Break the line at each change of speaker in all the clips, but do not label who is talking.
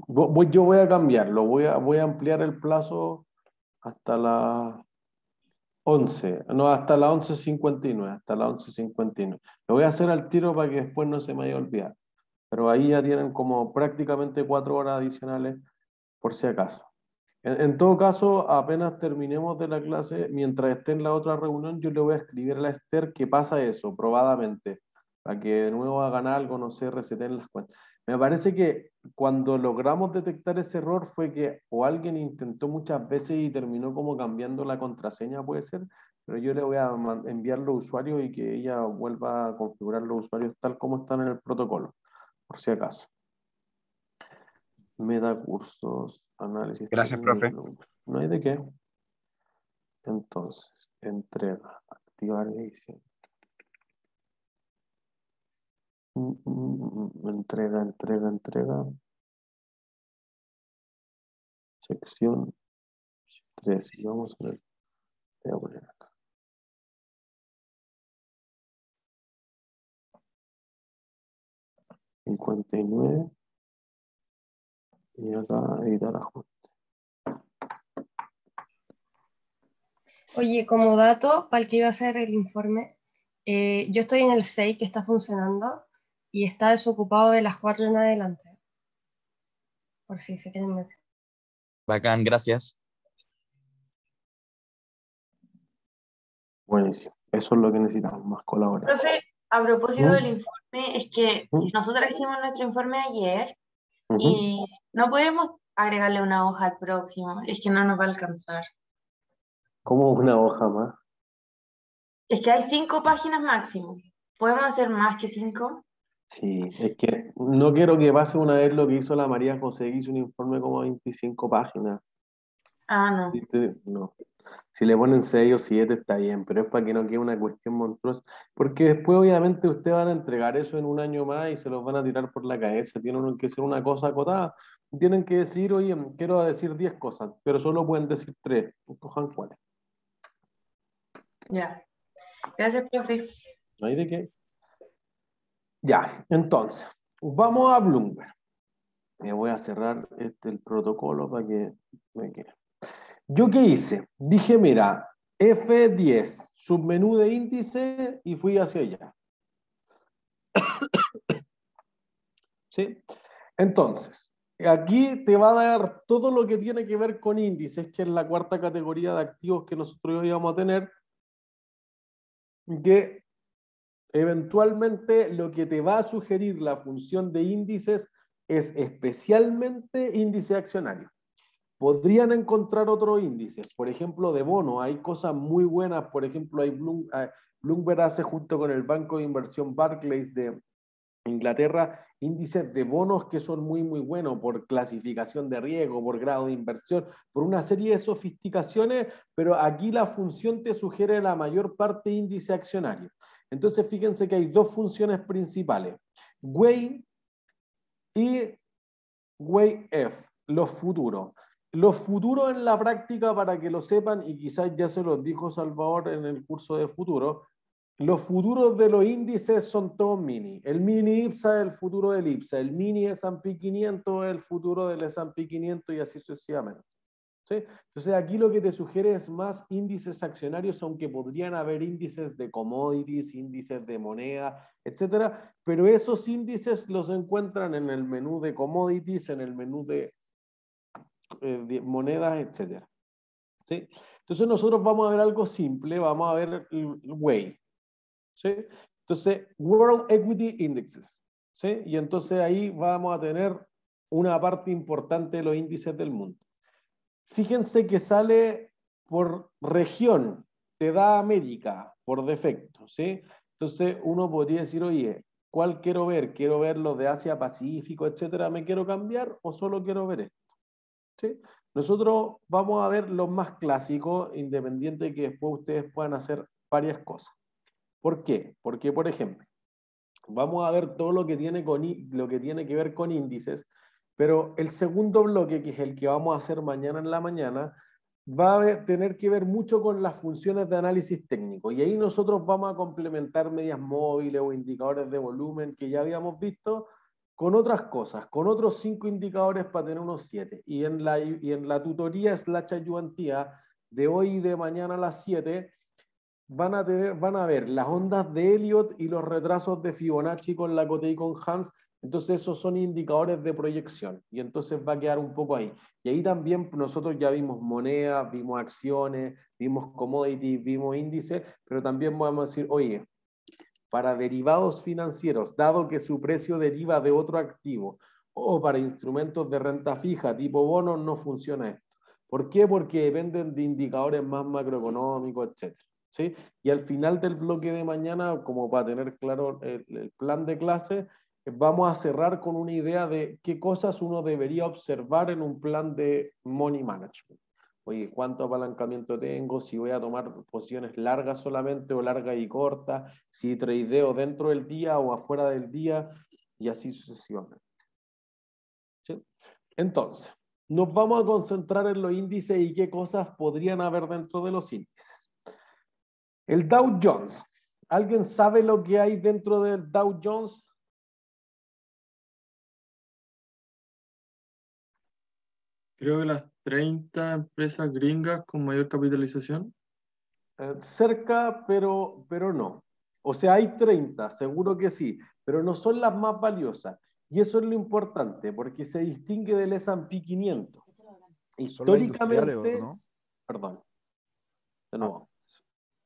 Yo voy a cambiarlo, voy a ampliar el plazo hasta las 11, no, hasta las 11:59, hasta las 11:59. Lo voy a hacer al tiro para que después no se me vaya a olvidar. Pero ahí ya tienen como prácticamente 4 horas adicionales por si acaso. En todo caso, apenas terminemos de la clase, mientras esté en la otra reunión, yo le voy a escribir a la Esther que pasa eso, probadamente, para que de nuevo hagan algo, no sé, reseten las cuentas. Me parece que cuando logramos detectar ese error fue que o alguien intentó muchas veces y terminó como cambiando la contraseña, puede ser, pero yo le voy a enviar los usuarios y que ella vuelva a configurar los usuarios tal como están en el protocolo, por si acaso. Metacursos, análisis
Gracias, profe.
técnico, no hay de qué. Entonces, entrega, activar edición. Entrega, entrega, entrega. Sección 3. Y vamos a ver. Voy a poner acá. 59. Y acá editar ajuste.
Oye, como dato, para el que iba a hacer el informe, yo estoy en el 6 que está funcionando y está desocupado de las 4 en adelante. Por si se quieren meter.
Bacán, gracias.
Buenísimo. Eso es lo que necesitamos, más colaboración.
Profe, a propósito del
¿Mm?
informe, es que
¿Mm?
nosotros hicimos nuestro informe ayer
Ujú.
y no podemos agregarle una hoja al próximo, es que no nos va a alcanzar.
Como una hoja más.
Es que hay 5 páginas máximo. ¿Podemos hacer más que 5?
Sí, es que no quiero que pase una vez lo que hizo la María José, que hizo un informe como 25 páginas.
Ah, no.
No. Si le ponen 6 o 7 está bien, pero es para que no quede una cuestión monstruosa. Porque después, obviamente, ustedes van a entregar eso en un año más y se los van a tirar por la cabeza. Tienen que ser una cosa acotada. Tienen que decir, oye, quiero decir 10 cosas, pero solo pueden decir 3. Cojan cuáles.
Ya. Gracias, profe.
No hay de qué. Ya, entonces, vamos a Bloomberg. Voy a cerrar el protocolo para que me quede. ¿Yo qué hice? Dije, mira, F10, submenú de índice y fui hacia allá. ¿Sí? Entonces, aquí te va a dar todo lo que tiene que ver con índices, que es la cuarta categoría de activos que nosotros íbamos a tener, que eventualmente lo que te va a sugerir la función de índices es especialmente índice accionario. Podrían encontrar otros índices, por ejemplo, de bono. Hay cosas muy buenas, por ejemplo, Bloomberg hace junto con el banco de inversión Barclays de Inglaterra índices de bonos que son muy, muy buenos por clasificación de riesgo, por grado de inversión, por una serie de sofisticaciones, pero aquí la función te sugiere la mayor parte índice accionario. Entonces, fíjense que hay dos funciones principales, WAY y WAY-F, los futuros. Los futuros en la práctica, para que lo sepan, y quizás ya se los dijo Salvador en el curso de futuro, los futuros de los índices son todos mini. El mini IPSA es el futuro del IPSA, el mini S&P 500 es el futuro del S&P 500 y así sucesivamente. ¿Sí? Entonces aquí lo que te sugiere es más índices accionarios, aunque podrían haber índices de commodities, índices de moneda, etcétera, pero esos índices los encuentran en el menú de commodities, en el menú de monedas, etcétera. ¿Sí? Entonces nosotros vamos a ver algo simple, vamos a ver el WAY. ¿Sí? Entonces, World Equity Indexes. ¿Sí? Y entonces ahí vamos a tener una parte importante de los índices del mundo. Fíjense que sale por región, te da América por defecto, ¿sí? Entonces uno podría decir, oye, ¿cuál quiero ver? ¿Quiero ver los de Asia Pacífico, etcétera? ¿Me quiero cambiar o solo quiero ver esto? ¿Sí? Nosotros vamos a ver los más clásicos, independiente de que después ustedes puedan hacer varias cosas. ¿Por qué? Porque, por ejemplo, vamos a ver todo lo que tiene, lo que tiene que ver con índices, pero el segundo bloque, que es el que vamos a hacer mañana en la mañana, va a tener que ver mucho con las funciones de análisis técnico. Y ahí nosotros vamos a complementar medias móviles o indicadores de volumen que ya habíamos visto, con otras cosas, con otros 5 indicadores para tener unos 7. Y en la tutoría /ayudantía de hoy y de mañana a las 7 van a ver las ondas de Elliott y los retrasos de Fibonacci con la Coté y con Hans. Entonces esos son indicadores de proyección y entonces va a quedar un poco ahí. Y ahí también nosotros ya vimos monedas, vimos acciones, vimos commodities, vimos índices, pero también vamos a decir, oye, para derivados financieros, dado que su precio deriva de otro activo, o para instrumentos de renta fija tipo bonos, no funciona esto. ¿Por qué? Porque dependen de indicadores más macroeconómicos, etc. ¿Sí? Y al final del bloque de mañana, como para tener claro el plan de clase, vamos a cerrar con una idea de qué cosas uno debería observar en un plan de money management. Oye, ¿cuánto apalancamiento tengo? Si voy a tomar posiciones largas solamente o largas y cortas, si tradeo dentro del día o afuera del día, y así sucesivamente. ¿Sí? Entonces, nos vamos a concentrar en los índices y qué cosas podrían haber dentro de los índices. El Dow Jones. ¿Alguien sabe lo que hay dentro del Dow Jones?
Creo que las 30 empresas gringas con mayor capitalización.
Cerca, pero no. O sea, hay 30, seguro que sí, pero no son las más valiosas. Y eso es lo importante, porque se distingue del S&P 500.
¿Son las industriales
Históricamente,
o no?
perdón, de
Ah,
nuevo.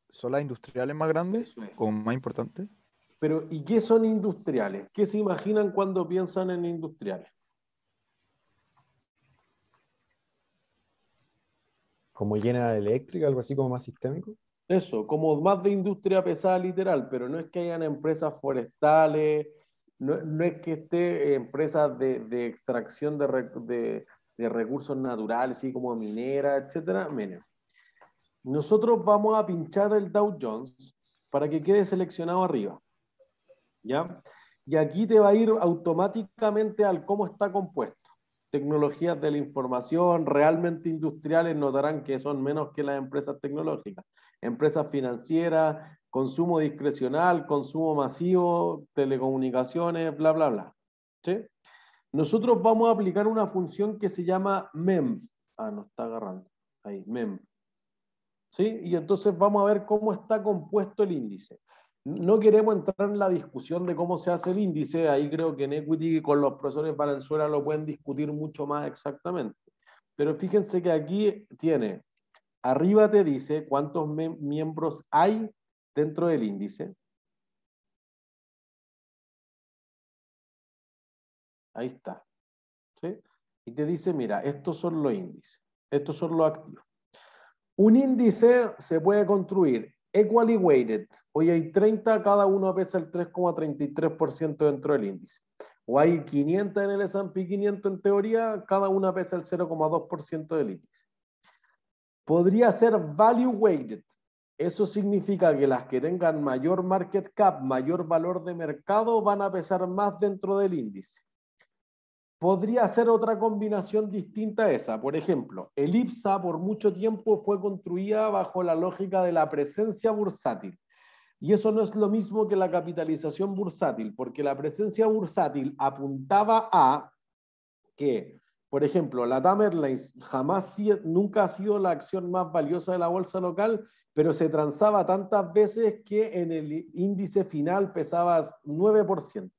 ¿son las industriales más grandes
Eso es.
o más importantes?
Pero, ¿y qué son industriales? ¿Qué se imaginan cuando piensan en industriales?
Como General Electric, algo así como más sistémico.
Eso, como más de industria pesada literal, pero no es que hayan empresas forestales, no es que esté empresas de extracción de recursos naturales, así como mineras, etcétera. Miren, nosotros vamos a pinchar el Dow Jones para que quede seleccionado arriba, ¿ya? Y aquí te va a ir automáticamente al cómo está compuesto. Tecnologías de la información, realmente industriales, notarán que son menos que las empresas tecnológicas. Empresas financieras, consumo discrecional, consumo masivo, telecomunicaciones, bla, bla, bla. ¿Sí? Nosotros vamos a aplicar una función que se llama MEMP. Ah, no está agarrando. Ahí, MEMP. ¿Sí? Y entonces vamos a ver cómo está compuesto el índice. No queremos entrar en la discusión de cómo se hace el índice, ahí creo que en Equity con los profesores Valenzuela lo pueden discutir mucho más exactamente. Pero fíjense que aquí tiene, arriba te dice cuántos miembros hay dentro del índice. Ahí está. ¿Sí? Y te dice, mira, estos son los índices, estos son los activos. Un índice se puede construir equally weighted. Hoy hay 30, cada uno pesa el 3,33% dentro del índice. O hay 500 en el S&P 500 en teoría, cada una pesa el 0,2% del índice. Podría ser value weighted. Eso significa que las que tengan mayor market cap, mayor valor de mercado, van a pesar más dentro del índice. Podría ser otra combinación distinta a esa. Por ejemplo, el IPSA por mucho tiempo fue construida bajo la lógica de la presencia bursátil. Y eso no es lo mismo que la capitalización bursátil, porque la presencia bursátil apuntaba a que, por ejemplo, la LATAM Airlines nunca ha sido la acción más valiosa de la bolsa local, pero se transaba tantas veces que en el índice final pesaba 9%.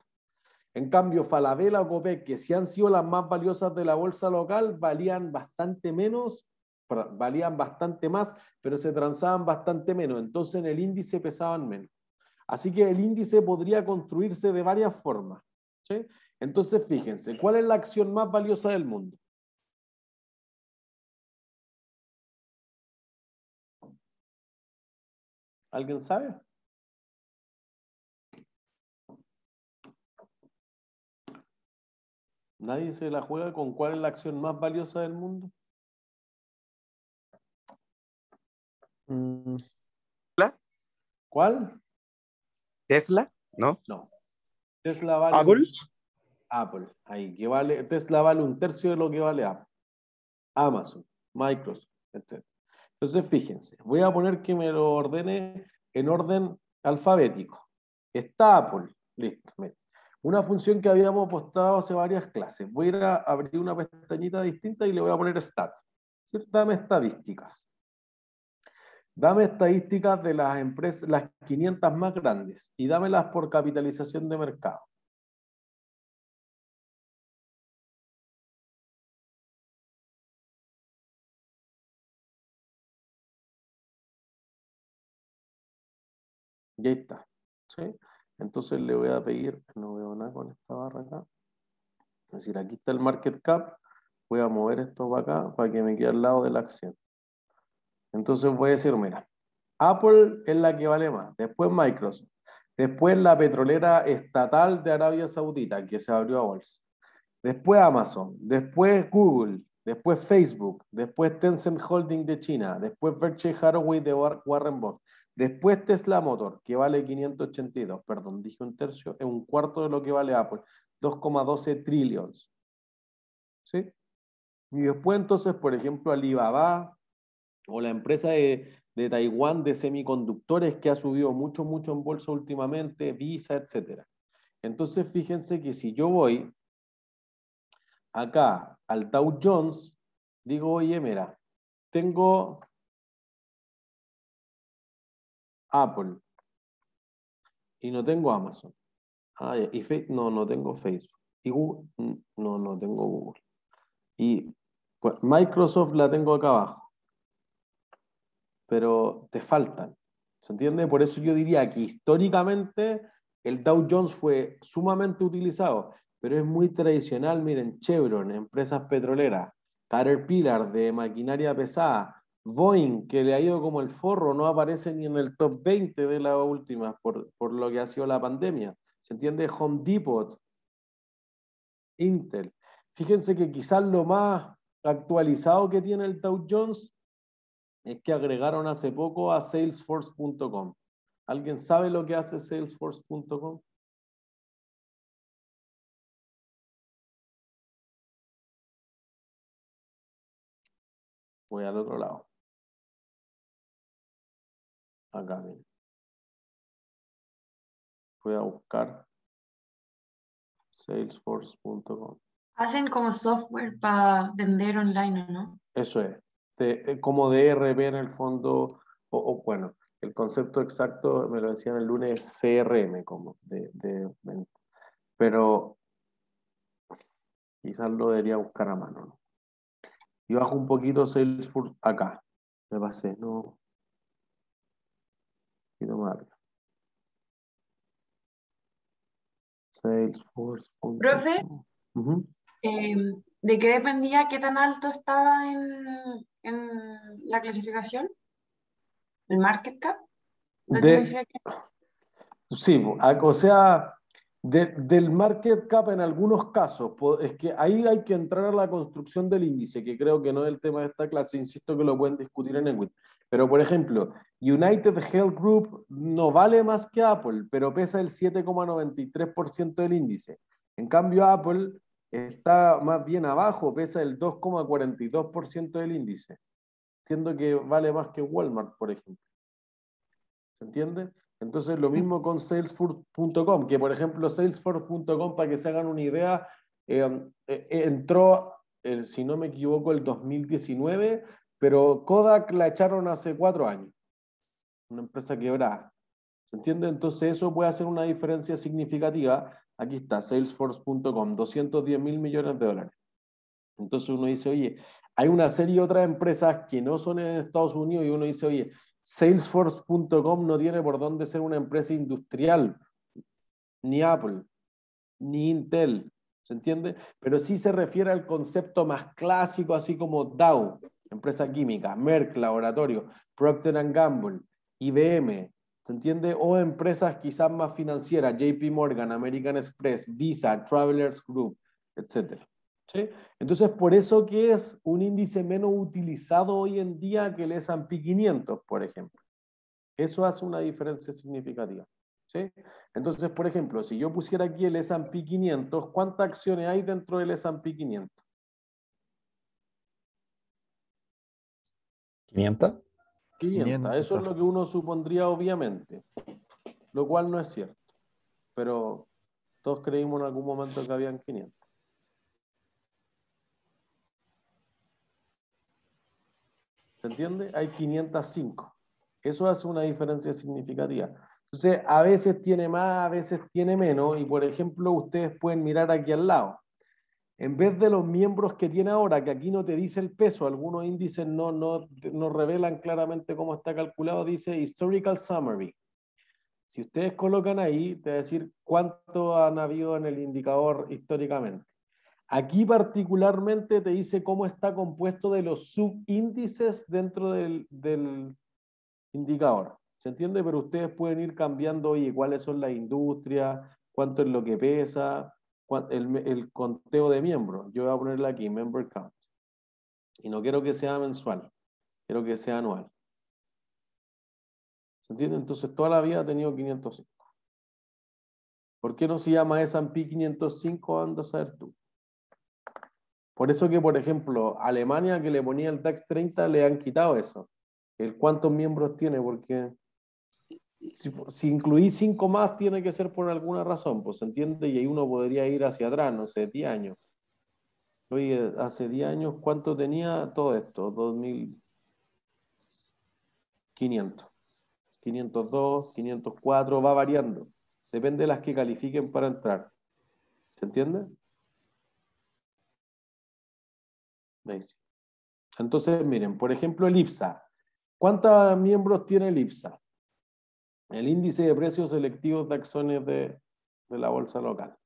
En cambio, Falabella o Copec, que sí han sido las más valiosas de la bolsa local, valían bastante menos, valían bastante más, pero se transaban bastante menos. Entonces en el índice pesaban menos. Así que el índice podría construirse de varias formas. ¿Sí? Entonces fíjense, ¿cuál es la acción más valiosa del mundo? ¿Alguien sabe? ¿Nadie se la juega con cuál es la acción más valiosa del mundo? ¿Cuál?
¿Tesla? ¿No?
No. Tesla vale
¿Apple?
Apple. Ahí, que vale, Tesla vale 1/3 de lo que vale Apple. Amazon, Microsoft, etc. Entonces, fíjense, voy a poner que me lo ordene en orden alfabético. Está Apple, listo. Una función que habíamos mostrado hace varias clases. Voy a ir a abrir una pestañita distinta y le voy a poner stat. ¿Sí? Dame estadísticas. Dame estadísticas de las empresas, las 500 más grandes, y dámelas por capitalización de mercado. Y ahí está. ¿Sí? Entonces le voy a pedir, no veo nada con esta barra acá. Es decir, aquí está el market cap. Voy a mover esto para acá para que me quede al lado de la acción. Entonces voy a decir, mira, Apple es la que vale más, después Microsoft, después la petrolera estatal de Arabia Saudita, que se abrió a bolsa, después Amazon, después Google, después Facebook, después Tencent Holding de China, después Berkshire Hathaway de Warren Buffett, después Tesla Motor, que vale 582, perdón, dije un tercio, es un cuarto de lo que vale Apple, 2,12 trillones. ¿Sí? Y después entonces, por ejemplo, Alibaba, o la empresa de Taiwán de semiconductores que ha subido mucho, mucho en bolsa últimamente, Visa, etc. Entonces, fíjense que si yo voy acá al Dow Jones, digo, oye, mira, tengo Apple y no tengo Amazon. Ah, y no, no tengo Facebook. Y Google, no, no tengo Google. Y pues, Microsoft la tengo acá abajo. Pero te faltan. ¿Se entiende? Por eso yo diría que históricamente el Dow Jones fue sumamente utilizado, pero es muy tradicional. Miren, Chevron, empresas petroleras, Caterpillar de maquinaria pesada, Boeing, que le ha ido como el forro, no aparece ni en el top 20 de las últimas por lo que ha sido la pandemia. ¿Se entiende? Home Depot, Intel. Fíjense que quizás lo más actualizado que tiene el Dow Jones es que agregaron hace poco a Salesforce.com. ¿Alguien sabe lo que hace Salesforce.com? Voy al otro lado. Acá, miren. Voy a buscar Salesforce.com.
Hacen como software para vender online, ¿no?
Eso es. Como de ERP en el fondo, bueno, el concepto exacto me lo decían el lunes, CRM, como pero quizás lo debería buscar a mano, ¿no? Y bajo un poquito Salesforce acá. Me pasé, no. Un poquito más arriba. Salesforce.com.
Profe,
Ujú.
¿de qué dependía qué tan alto estaba en la clasificación? ¿El market cap? ¿Lo que me
De,
decía que-
sí, o sea, del market cap en algunos casos, es que ahí hay que entrar a la construcción del índice, que creo que no es el tema de esta clase, insisto que lo pueden discutir en Equity. Pero, por ejemplo, United Health Group no vale más que Apple, pero pesa el 7,93% del índice. En cambio, Apple está más bien abajo, pesa el 2,42% del índice, siendo que vale más que Walmart, por ejemplo. ¿Se entiende? Entonces, lo
Sí.
mismo con Salesforce.com, que por ejemplo, Salesforce.com, para que se hagan una idea, entró, si no me equivoco, el 2019, pero Kodak la echaron hace 4 años, una empresa quebrada. ¿Se entiende? Entonces, eso puede hacer una diferencia significativa. Aquí está, Salesforce.com, 210 mil millones de dólares. Entonces uno dice, oye, hay una serie de otras empresas que no son en Estados Unidos y uno dice, oye, Salesforce.com no tiene por dónde ser una empresa industrial, ni Apple, ni Intel, ¿se entiende? Pero sí se refiere al concepto más clásico, así como Dow, empresa química, Merck, laboratorio, Procter & Gamble, IBM, ¿se entiende? O empresas quizás más financieras, JP Morgan, American Express, Visa, Travelers Group, etcétera. ¿Sí? Entonces, por eso que es un índice menos utilizado hoy en día que el S&P 500, por ejemplo. Eso hace una diferencia significativa. ¿Sí? Entonces, por ejemplo, si yo pusiera aquí el S&P 500, ¿cuántas acciones hay dentro del S&P 500?
500.
500. Eso es lo que uno supondría obviamente, lo cual no es cierto. Pero Todos creímos en algún momento que habían 500. ¿Se entiende? Hay 505. Eso hace una diferencia significativa. Entonces, a veces tiene más, a veces tiene menos, y por ejemplo, ustedes pueden mirar aquí al lado. En vez de los miembros que tiene ahora, que aquí no te dice el peso, algunos índices no revelan claramente cómo está calculado, dice Historical Summary. Si ustedes colocan ahí, te va a decir cuánto han habido en el indicador históricamente. Aquí particularmente te dice cómo está compuesto de los subíndices dentro del indicador. ¿Se entiende? Pero ustedes pueden ir cambiando, oye, cuáles son las industrias, cuánto es lo que pesa, el conteo de miembros. Yo voy a ponerle aquí, member count. Y no quiero que sea mensual, quiero que sea anual. ¿Se entiende? Entonces toda la vida ha tenido 505. ¿Por qué no se llama S&P 505? Anda a saber tú. Por eso que, por ejemplo, Alemania, que le ponía el DAX 30, le han quitado eso. El cuántos miembros tiene, porque si incluís 5 más, tiene que ser por alguna razón, pues se entiende, y ahí uno podría ir hacia atrás, no sé, 10 años. Oye, hace 10 años, ¿cuánto tenía todo esto? 2.500. 502, 504, va variando. Depende de las que califiquen para entrar. ¿Se entiende? ¿Veis? Entonces, miren, por ejemplo, el IPSA. ¿Cuántos miembros tiene el IPSA? El índice de precios selectivos de acciones de la bolsa local.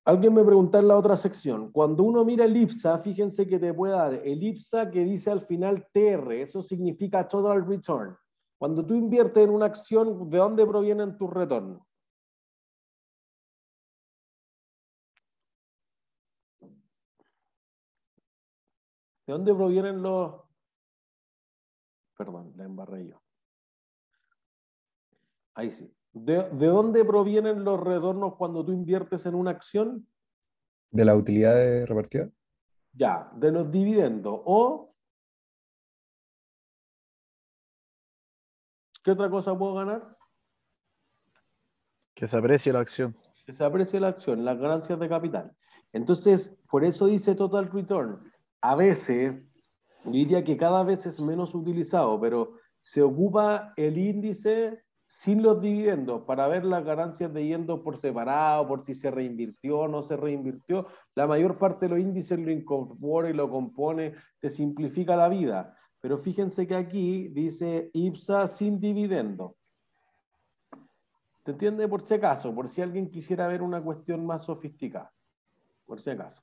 Alguien me preguntó en la otra sección. Cuando uno mira el IPSA, fíjense que te puede dar el IPSA que dice al final TR. Eso significa Total Return. Cuando tú inviertes en una acción, ¿de dónde provienen tus retornos? ¿De dónde provienen los... Perdón, la embarré yo. Ahí sí. ¿De dónde provienen los retornos cuando tú inviertes en una acción?
¿De la utilidad repartida?
Ya, de los dividendos. O, ¿qué otra cosa puedo ganar?
Que se aprecie la acción.
Que se aprecie la acción, las ganancias de capital. Entonces, por eso dice Total Return. A veces, yo diría que cada vez es menos utilizado, pero se ocupa el índice sin los dividendos para ver las ganancias de dividendos por separado, por si se reinvirtió o no se reinvirtió. La mayor parte de los índices lo incorpora y lo compone, te simplifica la vida. Pero fíjense que aquí dice IPSA sin dividendo. ¿Se entiende? Por si acaso, por si alguien quisiera ver una cuestión más sofisticada. Por si acaso.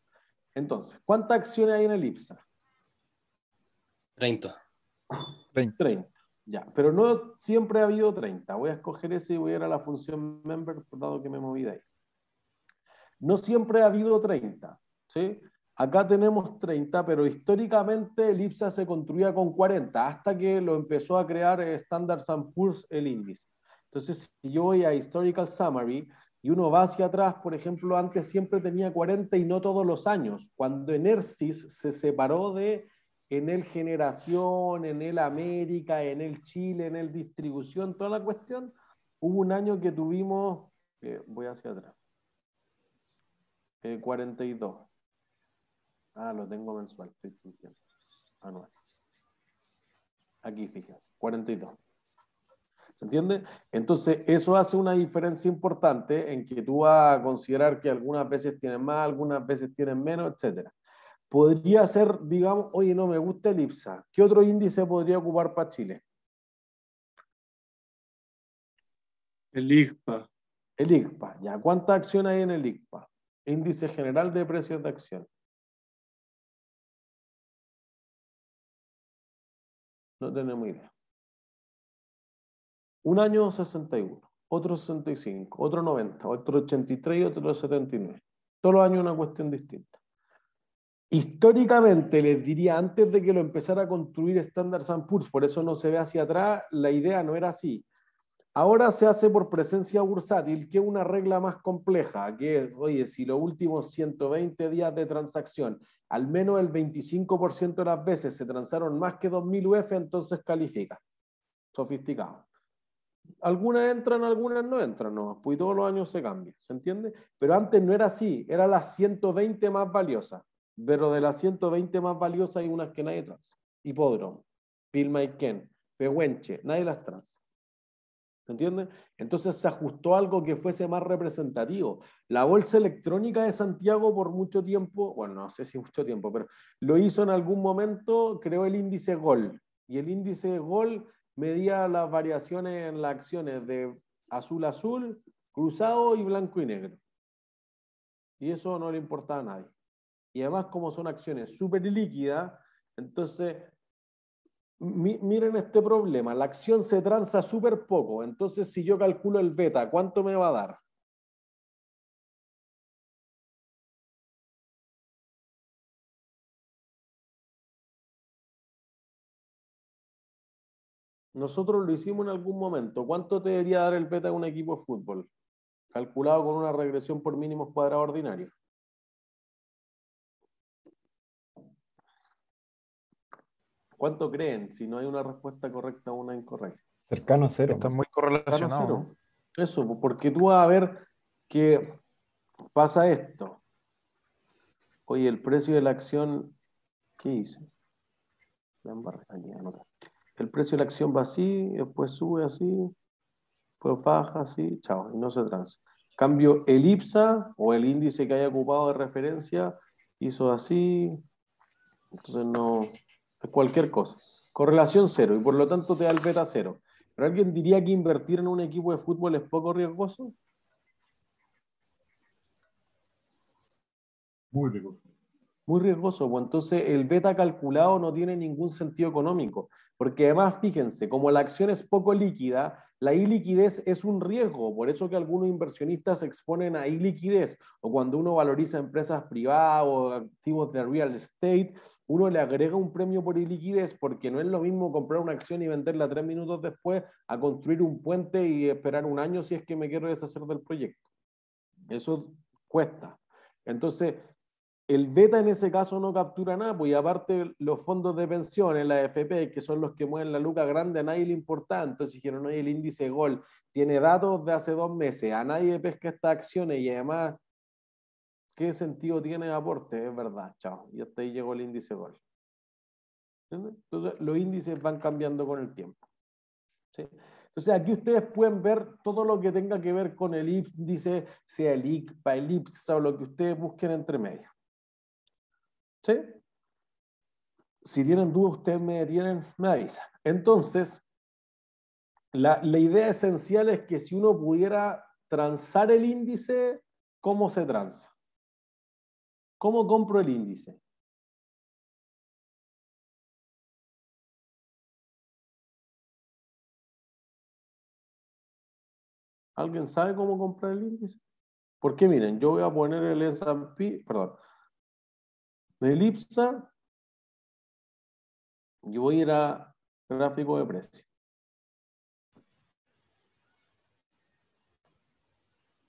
Entonces, ¿cuántas acciones hay en el IPSA?
30.
30. Ya, pero no siempre ha habido 30. Voy a escoger ese y voy a ir a la función member, dado que me moví de ahí. No siempre ha habido 30. ¿Sí? Acá tenemos 30, pero históricamente el IPSA se construía con 40, hasta que lo empezó a crear Standard & Poor's, el índice. Entonces, si yo voy a Historical Summary y uno va hacia atrás, por ejemplo, antes siempre tenía 40 y no todos los años. Cuando Enersys se separó de Enel Generación, Enel América, Enel Chile, Enel Distribución, toda la cuestión, hubo un año que tuvimos, voy hacia atrás, 42. Ah, lo tengo mensual, estoy mintiendo. Anual. Aquí, fíjense, 42. ¿Se entiende? Entonces, eso hace una diferencia importante en que tú vas a considerar que algunas veces tienen más, algunas veces tienen menos, etc. Podría ser, digamos, oye, no me gusta el IPSA. ¿Qué otro índice podría ocupar para Chile?
El IGPA.
El IGPA. ¿Ya? ¿Cuántas acciones hay en el IGPA? Índice General de Precios de Acción. No tenemos idea. Un año 61, otro 65, otro 90, otro 83 y otro 79. Todos los años una cuestión distinta. Históricamente, les diría, antes de que lo empezara a construir Standard & Poor's, por eso no se ve hacia atrás, la idea no era así. Ahora se hace por presencia bursátil, que es una regla más compleja, que es, oye, si los últimos 120 días de transacción, al menos el 25% de las veces se transaron más que 2.000 UF, entonces califica. Sofisticado. Algunas entran, algunas no entran, no, pues todos los años se cambia, ¿se entiende? Pero antes no era así, eran las 120 más valiosas, pero de las 120 más valiosas hay unas que nadie transa. Hipódromo, Pilmaiquén, Pehuenche, nadie las transa. ¿Se entiende? Entonces se ajustó algo que fuese más representativo. La Bolsa Electrónica de Santiago por mucho tiempo, bueno, no sé si mucho tiempo, pero lo hizo en algún momento, creó el índice GOL. Y el índice GOL medía las variaciones en las acciones de azul azul, cruzado y blanco y negro. Y eso no le importaba a nadie. Y además, como son acciones súper líquidas, entonces miren este problema, la acción se transa súper poco, entonces si yo calculo el beta, ¿cuánto me va a dar? Nosotros lo hicimos en algún momento. ¿Cuánto te debería dar el beta de un equipo de fútbol? Calculado con una regresión por mínimos cuadrados ordinarios. ¿Cuánto creen? Si no hay una respuesta correcta o una incorrecta.
Cercano a cero.
Está
¿no?
muy correlacionado, ¿no?
Eso, porque tú vas a ver que pasa esto. Oye, el precio de la acción, ¿qué hice? El precio de la acción va así, después sube así, después baja así, chao, y no se transa. Cambio, el IPSA o el índice que haya ocupado de referencia hizo así, entonces no, es cualquier cosa. Correlación cero, y por lo tanto te da el beta cero. ¿Pero alguien diría que invertir en un equipo de fútbol es poco riesgoso?
Muy rico.
Muy riesgoso, pues entonces el beta calculado no tiene ningún sentido económico, porque además fíjense, como la acción es poco líquida, la iliquidez es un riesgo, por eso que algunos inversionistas se exponen a iliquidez, o cuando uno valoriza empresas privadas o activos de real estate, uno le agrega un premio por iliquidez, porque no es lo mismo comprar una acción y venderla 3 minutos después a construir un puente y esperar un año si es que me quiero deshacer del proyecto. Eso cuesta. Entonces, el beta en ese caso no captura nada, pues y aparte los fondos de pensiones, la AFP, que son los que mueven la luca grande, a nadie le importa. Entonces dijeron, oye, el índice GOL tiene datos de hace 2 meses, a nadie pesca estas acciones y además, ¿qué sentido tiene aporte? Es verdad, chao. Y hasta ahí llegó el índice GOL. ¿Entiendes? Entonces los índices van cambiando con el tiempo. ¿Sí? Entonces aquí ustedes pueden ver todo lo que tenga que ver con el índice, sea el ICPA, el IPSA o lo que ustedes busquen entre medio. ¿Sí? Si tienen dudas, ustedes me avisan. Entonces, la idea esencial es que si uno pudiera transar el índice, ¿cómo se transa? ¿Cómo compro el índice? ¿Alguien sabe cómo comprar el índice? Porque miren, yo voy a poner el S&P, perdón, el IPSA y voy a ir a gráfico de precio.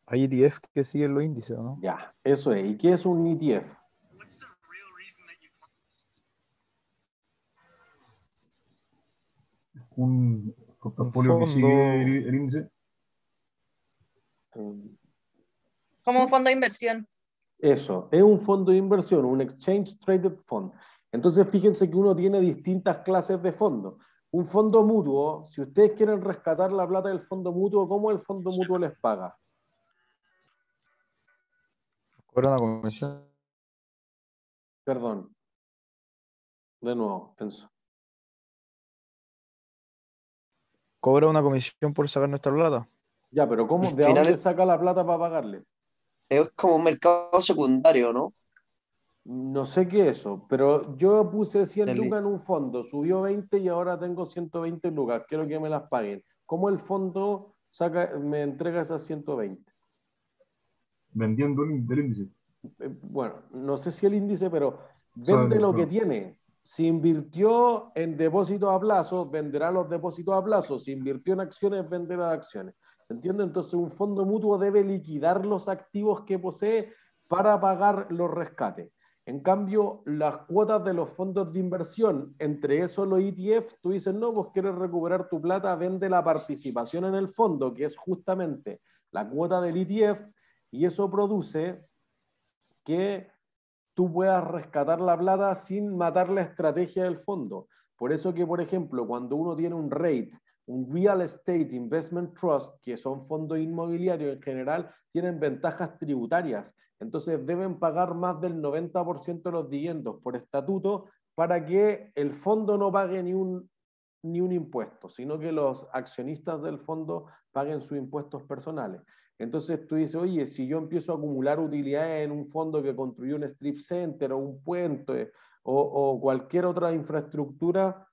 Hay ETFs que siguen los índices, ¿no?
Ya, eso es. ¿Y qué es un ETF?
Un portafolio que sigue el índice.
Como un fondo de inversión.
Eso, es un fondo de inversión, un Exchange Traded Fund. Entonces, fíjense que uno tiene distintas clases de fondos. Un fondo mutuo, si ustedes quieren rescatar la plata del fondo mutuo, ¿cómo el fondo mutuo les paga?
Cobra una comisión.
Perdón. De nuevo, Enzo.
Cobra una comisión por sacar nuestra plata.
Ya, pero ¿cómo?
Al
¿De
final
dónde saca la plata para pagarle?
es como un mercado secundario, ¿no?
No sé qué es eso, pero yo puse 100
Del-
lucas en un fondo, subió 20 y ahora tengo 120 lucas, quiero que me las paguen. ¿Cómo el fondo me entrega esas 120?
Vendiendo del índice.
Bueno, no sé si el índice, pero
O sea,
vende lo que
claro.
tiene. Si invirtió en depósitos a plazo, venderá los depósitos a plazo. Si invirtió en acciones, venderá acciones. ¿Se entiende? Entonces, un fondo mutuo debe liquidar los activos que posee para pagar los rescates. En cambio, las cuotas de los fondos de inversión, entre eso los ETF, tú dices, no, vos quieres recuperar tu plata, vende la participación en el fondo, que es justamente la cuota del ETF, y eso produce que tú puedas rescatar la plata sin matar la estrategia del fondo. Por eso que, por ejemplo, cuando uno tiene un REIT, un Real Estate Investment Trust, que son fondos inmobiliarios en general, tienen ventajas tributarias. Entonces deben pagar más del 90% de los dividendos por estatuto para que el fondo no pague ni un impuesto, sino que los accionistas del fondo paguen sus impuestos personales. Entonces tú dices, oye, si yo empiezo a acumular utilidades en un fondo que construyó un strip center o un puente o cualquier otra infraestructura,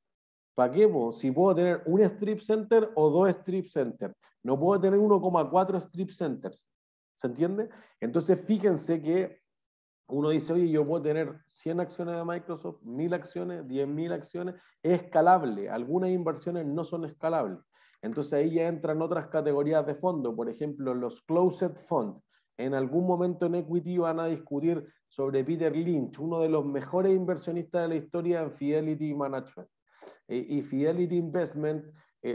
¿para qué? Si puedo tener un strip center o 2 strip centers, no puedo tener 1,4 strip centers. ¿Se entiende? Entonces fíjense que uno dice, oye, yo puedo tener 100 acciones de Microsoft, 1000 acciones, 10.000 acciones, es escalable. Algunas inversiones no son escalables. Entonces ahí ya entran otras categorías de fondo, por ejemplo, los closed funds. En algún momento en Equity van a discutir sobre Peter Lynch, uno de los mejores inversionistas de la historia en Fidelity Management. Y Fidelity Investment,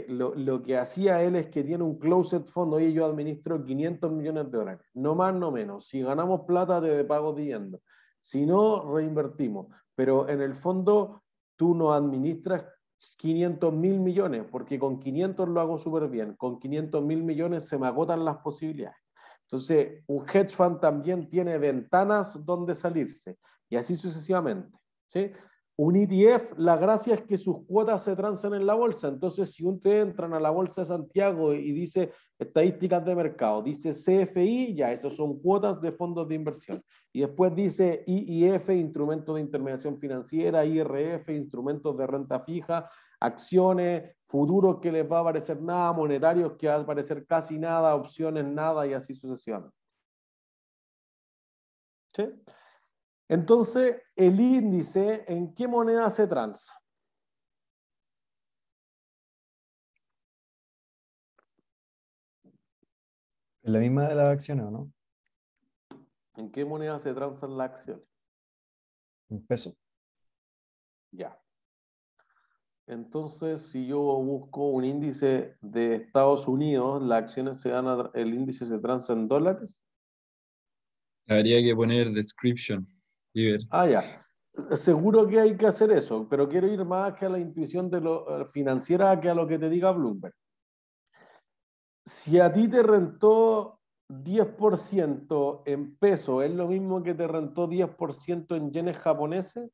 lo que hacía él es que tiene un closed fund, oye, yo administro 500 millones de dólares, no más, no menos. Si ganamos plata, te pago dividendos. Si no, reinvertimos. Pero en el fondo, tú no administras 500.000 millones, porque con 500 lo hago súper bien. Con 500.000 millones se me agotan las posibilidades. Entonces, un hedge fund también tiene ventanas donde salirse, y así sucesivamente, ¿sí? Un ETF, la gracia es que sus cuotas se transan en la bolsa. Entonces, si ustedes entran a la Bolsa de Santiago y dice estadísticas de mercado, dice CFI, ya, esos son cuotas de fondos de inversión. Y después dice IIF, instrumentos de intermediación financiera, IRF, instrumentos de renta fija, acciones, futuros que les va a aparecer nada, monetarios que va a aparecer casi nada, opciones nada y así sucesivamente. ¿Sí? Entonces, el índice, ¿en qué moneda se transa?
Es la misma de las acciones, ¿o no?
¿En qué moneda se transan las acciones?
En peso.
Ya. Entonces, si yo busco un índice de Estados Unidos, las acciones el índice se transa en dólares.
Habría que poner description y ver.
Ah, ya. Seguro que hay que hacer eso, pero quiero ir más que a la intuición de lo financiera que a lo que te diga Bloomberg. Si a ti te rentó 10% en peso, ¿es lo mismo que te rentó 10% en yenes japoneses?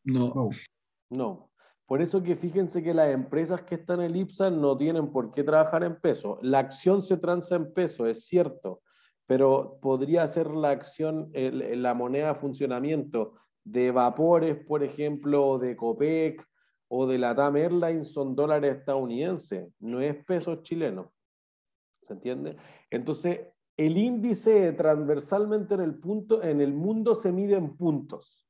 No.
No.
No. Por eso que fíjense que las empresas que están en el IPSA no tienen por qué trabajar en peso. La acción se transa en peso, es cierto, pero podría ser la acción, la moneda de funcionamiento de Vapores, por ejemplo, o de Copec, o de LATAM Airlines, son dólares estadounidenses, no es peso chileno. ¿Se entiende? Entonces, el índice transversalmente en el mundo se mide en puntos.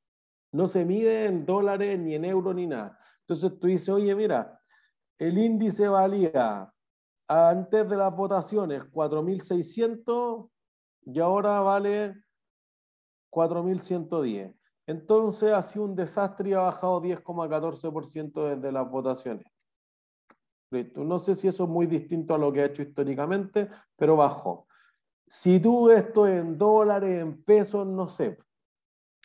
No se mide en dólares, ni en euros, ni nada. Entonces tú dices, oye, mira, el índice valía antes de las votaciones 4.600 y ahora vale 4.110. Entonces ha sido un desastre y ha bajado 10,14% desde las votaciones. No sé si eso es muy distinto a lo que ha hecho históricamente, pero bajó. Si tú esto en dólares, en pesos, no sé.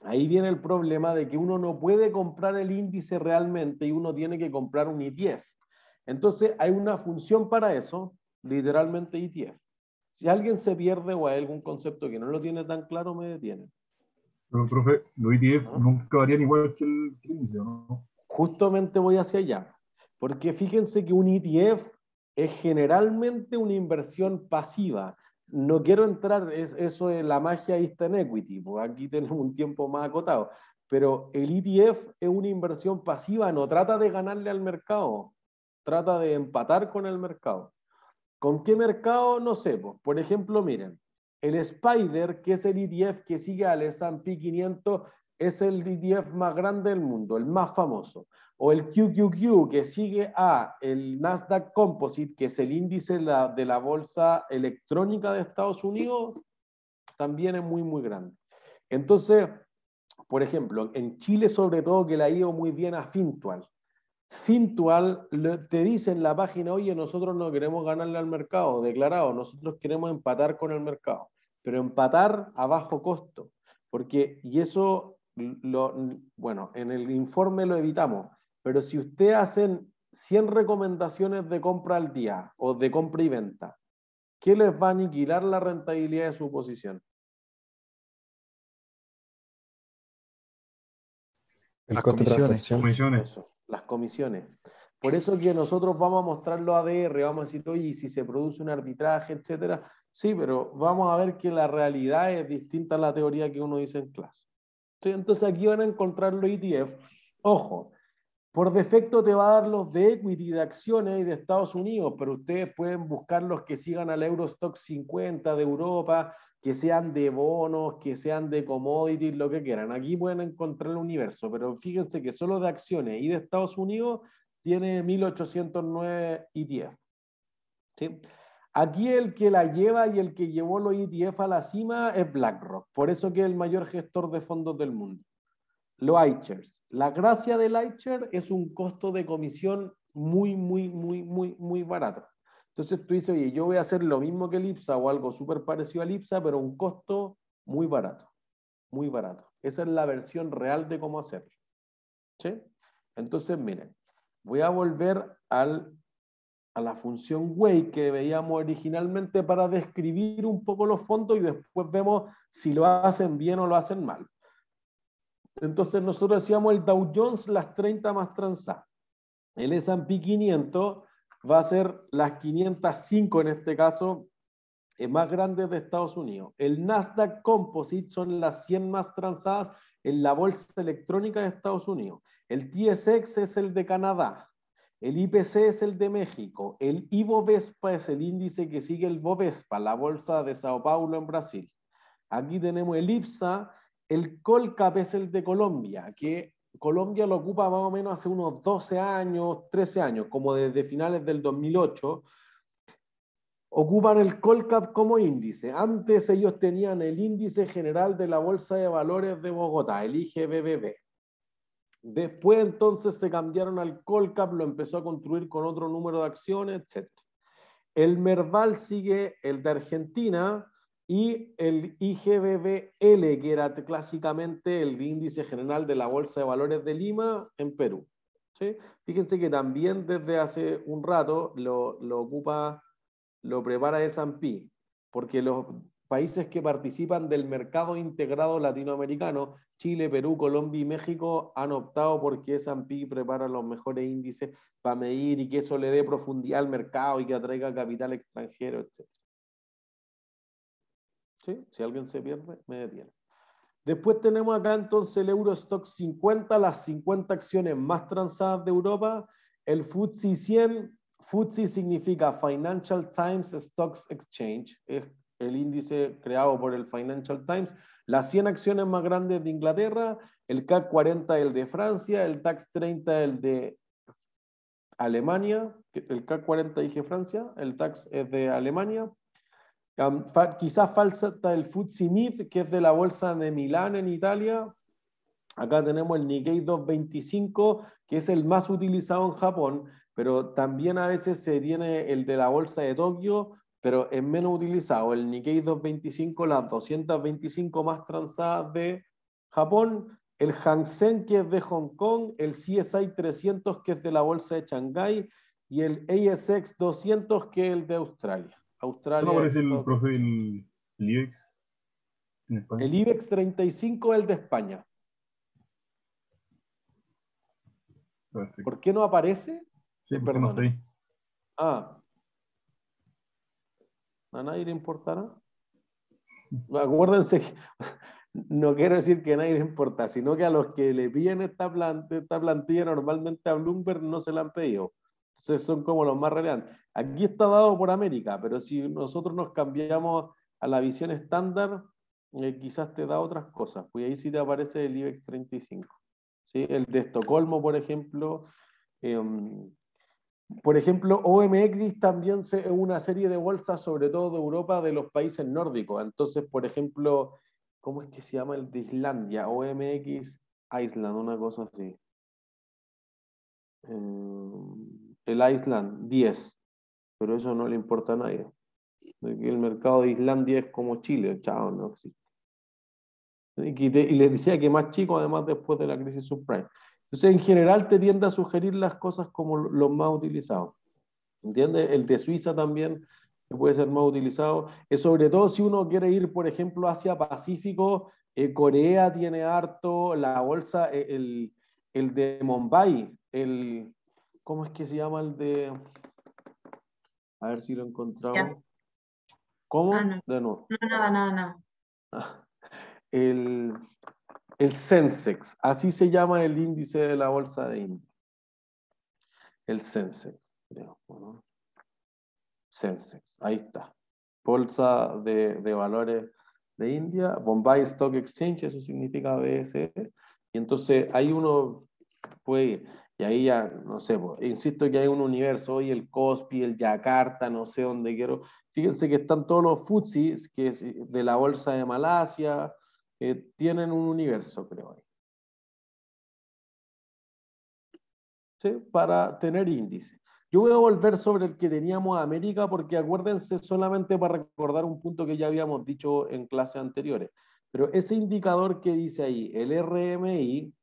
Ahí viene el problema de que uno no puede comprar el índice realmente y uno tiene que comprar un ETF. Entonces hay una función para eso, literalmente ETF. Si alguien se pierde o hay algún concepto que no lo tiene tan claro, me detiene.
Pero, profe, los ETF
¿Ah?
nunca varían igual que el índice, ¿no?
Justamente voy hacia allá. Porque fíjense que un ETF es generalmente una inversión pasiva. No quiero entrar, eso es la magia Instant Equity, pues aquí tenemos un tiempo más acotado. Pero el ETF es una inversión pasiva, no trata de ganarle al mercado, trata de empatar con el mercado. ¿Con qué mercado? No sé. Pues. Por ejemplo, miren, el Spider, que es el ETF que sigue al S&P 500, es el ETF más grande del mundo, el más famoso. O el QQQ, que sigue a el Nasdaq Composite, que es el índice de la bolsa electrónica de Estados Unidos, también es muy, muy grande. Entonces, por ejemplo, en Chile sobre todo que le ha ido muy bien a Fintual. Fintual te dice en la página, oye, nosotros no queremos ganarle al mercado, declarado, nosotros queremos empatar con el mercado, pero empatar a bajo costo, porque, y eso, bueno, en el informe lo evitamos, pero si ustedes hacen 100 recomendaciones de compra al día o de compra y venta, ¿qué les va a aniquilar la rentabilidad de su posición?
El
Las
costo de
comisiones.
transacción.
Comisiones.
Eso, las comisiones. Por eso que nosotros vamos a mostrar los ADR, vamos a decir, oye, si se produce un arbitraje, etcétera. Sí, pero vamos a ver que la realidad es distinta a la teoría que uno dice en clase. ¿Sí? Entonces aquí van a encontrar los ETF. Ojo, por defecto te va a dar los de equity, de acciones y de Estados Unidos, pero ustedes pueden buscar los que sigan al Eurostock 50 de Europa, que sean de bonos, que sean de commodities, lo que quieran. Aquí pueden encontrar el universo, pero fíjense que solo de acciones y de Estados Unidos tiene 1809 ETF. ¿Sí? Aquí el que la lleva y el que llevó los ETF a la cima es BlackRock, por eso que es el mayor gestor de fondos del mundo. Los iShares. La gracia del iShare es un costo de comisión muy barato. Entonces tú dices, oye, yo voy a hacer lo mismo que el IPSA o algo súper parecido al IPSA, pero un costo muy barato. Muy barato. Esa es la versión real de cómo hacerlo. ¿Sí? Entonces, miren, voy a volver a la función weight que veíamos originalmente para describir un poco los fondos y después vemos si lo hacen bien o lo hacen mal. Entonces nosotros decíamos el Dow Jones, las 30 más transadas. El S&P 500 va a ser las 505 en este caso, más grandes de Estados Unidos. El Nasdaq Composite son las 100 más transadas en la bolsa electrónica de Estados Unidos. El TSX es el de Canadá. El IPC es el de México. El IBOVESPA es el índice que sigue el Bovespa, la bolsa de Sao Paulo en Brasil. Aquí tenemos el IPSA. El Colcap es el de Colombia, que Colombia lo ocupa más o menos hace unos 12 años, 13 años, como desde finales del 2008. Ocupan el Colcap como índice. Antes ellos tenían el índice general de la Bolsa de Valores de Bogotá, el IGBBB. Después entonces se cambiaron al Colcap, lo empezó a construir con otro número de acciones, etc. El Merval sigue el de Argentina, y el IGBBL, que era clásicamente el índice general de la Bolsa de Valores de Lima en Perú. ¿Sí? Fíjense que también desde hace un rato lo prepara S&P, porque los países que participan del mercado integrado latinoamericano, Chile, Perú, Colombia y México, han optado porque S&P prepara los mejores índices para medir y que eso le dé profundidad al mercado y que atraiga capital extranjero, etc. ¿Sí? Si alguien se pierde, me detiene. Después tenemos acá entonces el Eurostock 50, las 50 acciones más transadas de Europa. El FTSE 100, FTSE significa Financial Times Stocks Exchange, es el índice creado por el Financial Times. Las 100 acciones más grandes de Inglaterra, el CAC 40 el de Francia, el DAX 30 el de Alemania, el CAC 40 dije Francia, el DAX es de Alemania. Quizás falta el FTSE MIB, que es de la bolsa de Milán en Italia. Acá tenemos el Nikkei 225, que es el más utilizado en Japón, pero también a veces se tiene el de la bolsa de Tokio, pero es menos utilizado. El Nikkei 225, las 225 más transadas de Japón, el Hang Seng, que es de Hong Kong, el CSI 300, que es de la bolsa de Shanghái, y el ASX 200, que es el de Australia.
¿No aparece el profe del IBEX en España?
El IBEX 35 es el de España.
Perfecto.
¿Por qué no aparece?
Sí, ¿por qué no está ahí?
Ah. ¿A nadie le importará? Acuérdense que no quiero decir que a nadie le importa, sino que a los que le piden esta plantilla normalmente a Bloomberg no se la han pedido. Entonces son como los más relevantes. Aquí está dado por América, pero si nosotros nos cambiamos a la visión estándar, quizás te da otras cosas. Pues ahí sí te aparece el IBEX 35. ¿Sí? El de Estocolmo, por ejemplo, Por ejemplo, OMX también es una serie de bolsas, sobre todo de Europa, de los países nórdicos. Entonces, por ejemplo, ¿cómo es que se llama el de Islandia? OMX Iceland, una cosa así. El Iceland 10, pero eso no le importa a nadie. El mercado de Islandia es como Chile, chao, no existe. Y les decía que más chico, además, después de la crisis subprime. Entonces, en general, te tiende a sugerir las cosas como los más utilizados. ¿Entiendes? El de Suiza también que puede ser más utilizado. Es sobre todo si uno quiere ir, por ejemplo, hacia Pacífico. Corea tiene harto, la bolsa, el de Mumbai, ¿cómo es que se llama el de? A ver si lo encontramos.
Ya.
¿Cómo?
No.
De nuevo.
No, nada.
El Sensex, así se llama el índice de la bolsa de India. El Sensex, creo, ¿no? Sensex, ahí está. Bolsa de valores de India, Bombay Stock Exchange, eso significa BSE. Y entonces ahí uno puede ir. Y ahí ya, no sé, pues, insisto que hay un universo, hoy el Kospi, el Yakarta, no sé dónde quiero. Fíjense que están todos los FTSEs, que es de la bolsa de Malasia, tienen un universo, creo. Ahí. ¿Sí? Para tener índice. Yo voy a volver sobre el que teníamos a América porque acuérdense solamente para recordar un punto que ya habíamos dicho en clases anteriores. Pero ese indicador que dice ahí, el RMI,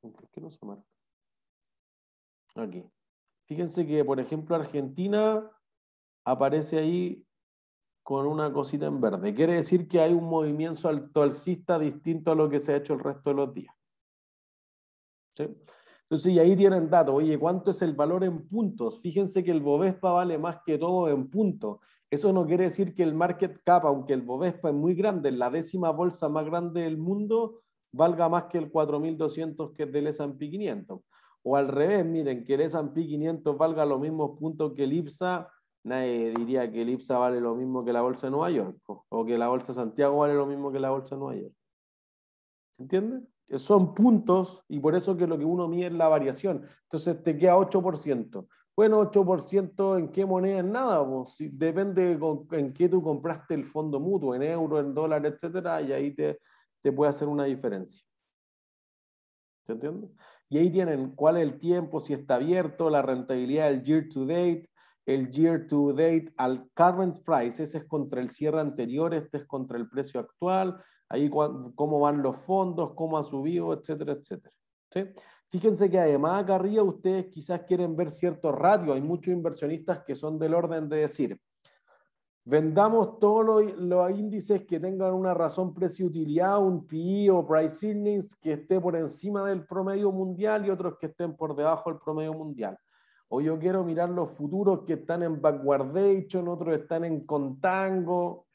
¿por qué no se marca? Aquí. Fíjense que, por ejemplo, Argentina aparece ahí con una cosita en verde. Quiere decir que hay un movimiento alcista distinto a lo que se ha hecho el resto de los días. ¿Sí? Entonces, y ahí tienen datos. Oye, ¿cuánto es el valor en puntos? Fíjense que el Bovespa vale más que todo en puntos. Eso no quiere decir que el market cap, aunque el Bovespa es muy grande, la 10ª bolsa más grande del mundo, valga más que el 4.200 que es del S&P 500. O al revés, miren, que el S&P 500 valga los mismos puntos que el IPSA, nadie diría que el IPSA vale lo mismo que la bolsa de Nueva York, o que la bolsa de Santiago vale lo mismo que la bolsa de Nueva York. ¿Se entiende? Son puntos y por eso que lo que uno mide es la variación. Entonces te queda 8%. Bueno, 8% en qué moneda es nada, pues, depende en qué tú compraste el fondo mutuo, en euro, en dólar, etcétera, y ahí te puede hacer una diferencia. ¿Se entiende? Y ahí tienen cuál es el tiempo, si está abierto, la rentabilidad del year to date, el year to date al current price, ese es contra el cierre anterior, este es contra el precio actual. Ahí cómo van los fondos, cómo ha subido, etcétera, etcétera. ¿Sí? Fíjense que además acá arriba ustedes quizás quieren ver ciertos ratios. Hay muchos inversionistas que son del orden de decir, vendamos todos los índices que tengan una razón precio-utilidad, un PE o price earnings que esté por encima del promedio mundial y otros que estén por debajo del promedio mundial. O yo quiero mirar los futuros que están en backwardation, otros están en contango,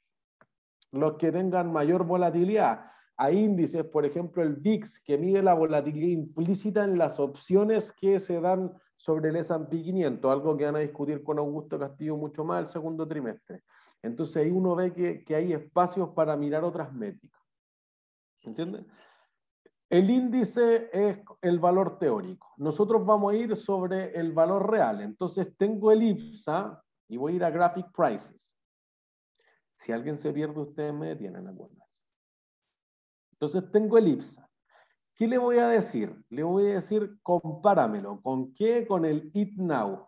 los que tengan mayor volatilidad. Hay índices, por ejemplo, el VIX, que mide la volatilidad implícita en las opciones que se dan sobre el S&P 500, algo que van a discutir con Augusto Castillo mucho más el segundo trimestre. Entonces ahí uno ve que hay espacios para mirar otras métricas. ¿Entiendes? El índice es el valor teórico. Nosotros vamos a ir sobre el valor real. Entonces tengo el IPSA y voy a ir a Graphic Prices. Si alguien se pierde, ustedes me detienen, acuérdense. Entonces tengo el IPSA. ¿Qué le voy a decir? Le voy a decir, compáramelo. ¿Con qué? Con el Eat Now.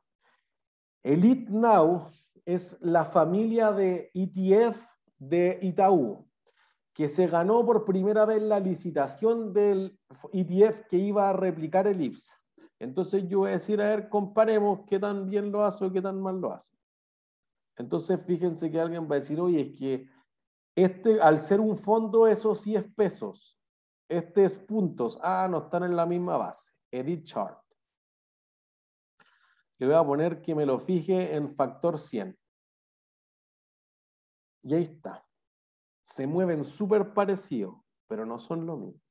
El Eat Now es la familia de ETF de Itaú, que se ganó por primera vez la licitación del ETF que iba a replicar el IPSA. Entonces yo voy a decir, a ver, comparemos qué tan bien lo hace o qué tan mal lo hace. Entonces, fíjense que alguien va a decir, oye, es que al ser un fondo, eso sí es pesos. Este es puntos. Ah, no están en la misma base. Edit chart. Le voy a poner que me lo fije en factor 100. Y ahí está. Se mueven súper parecidos, pero no son lo mismo.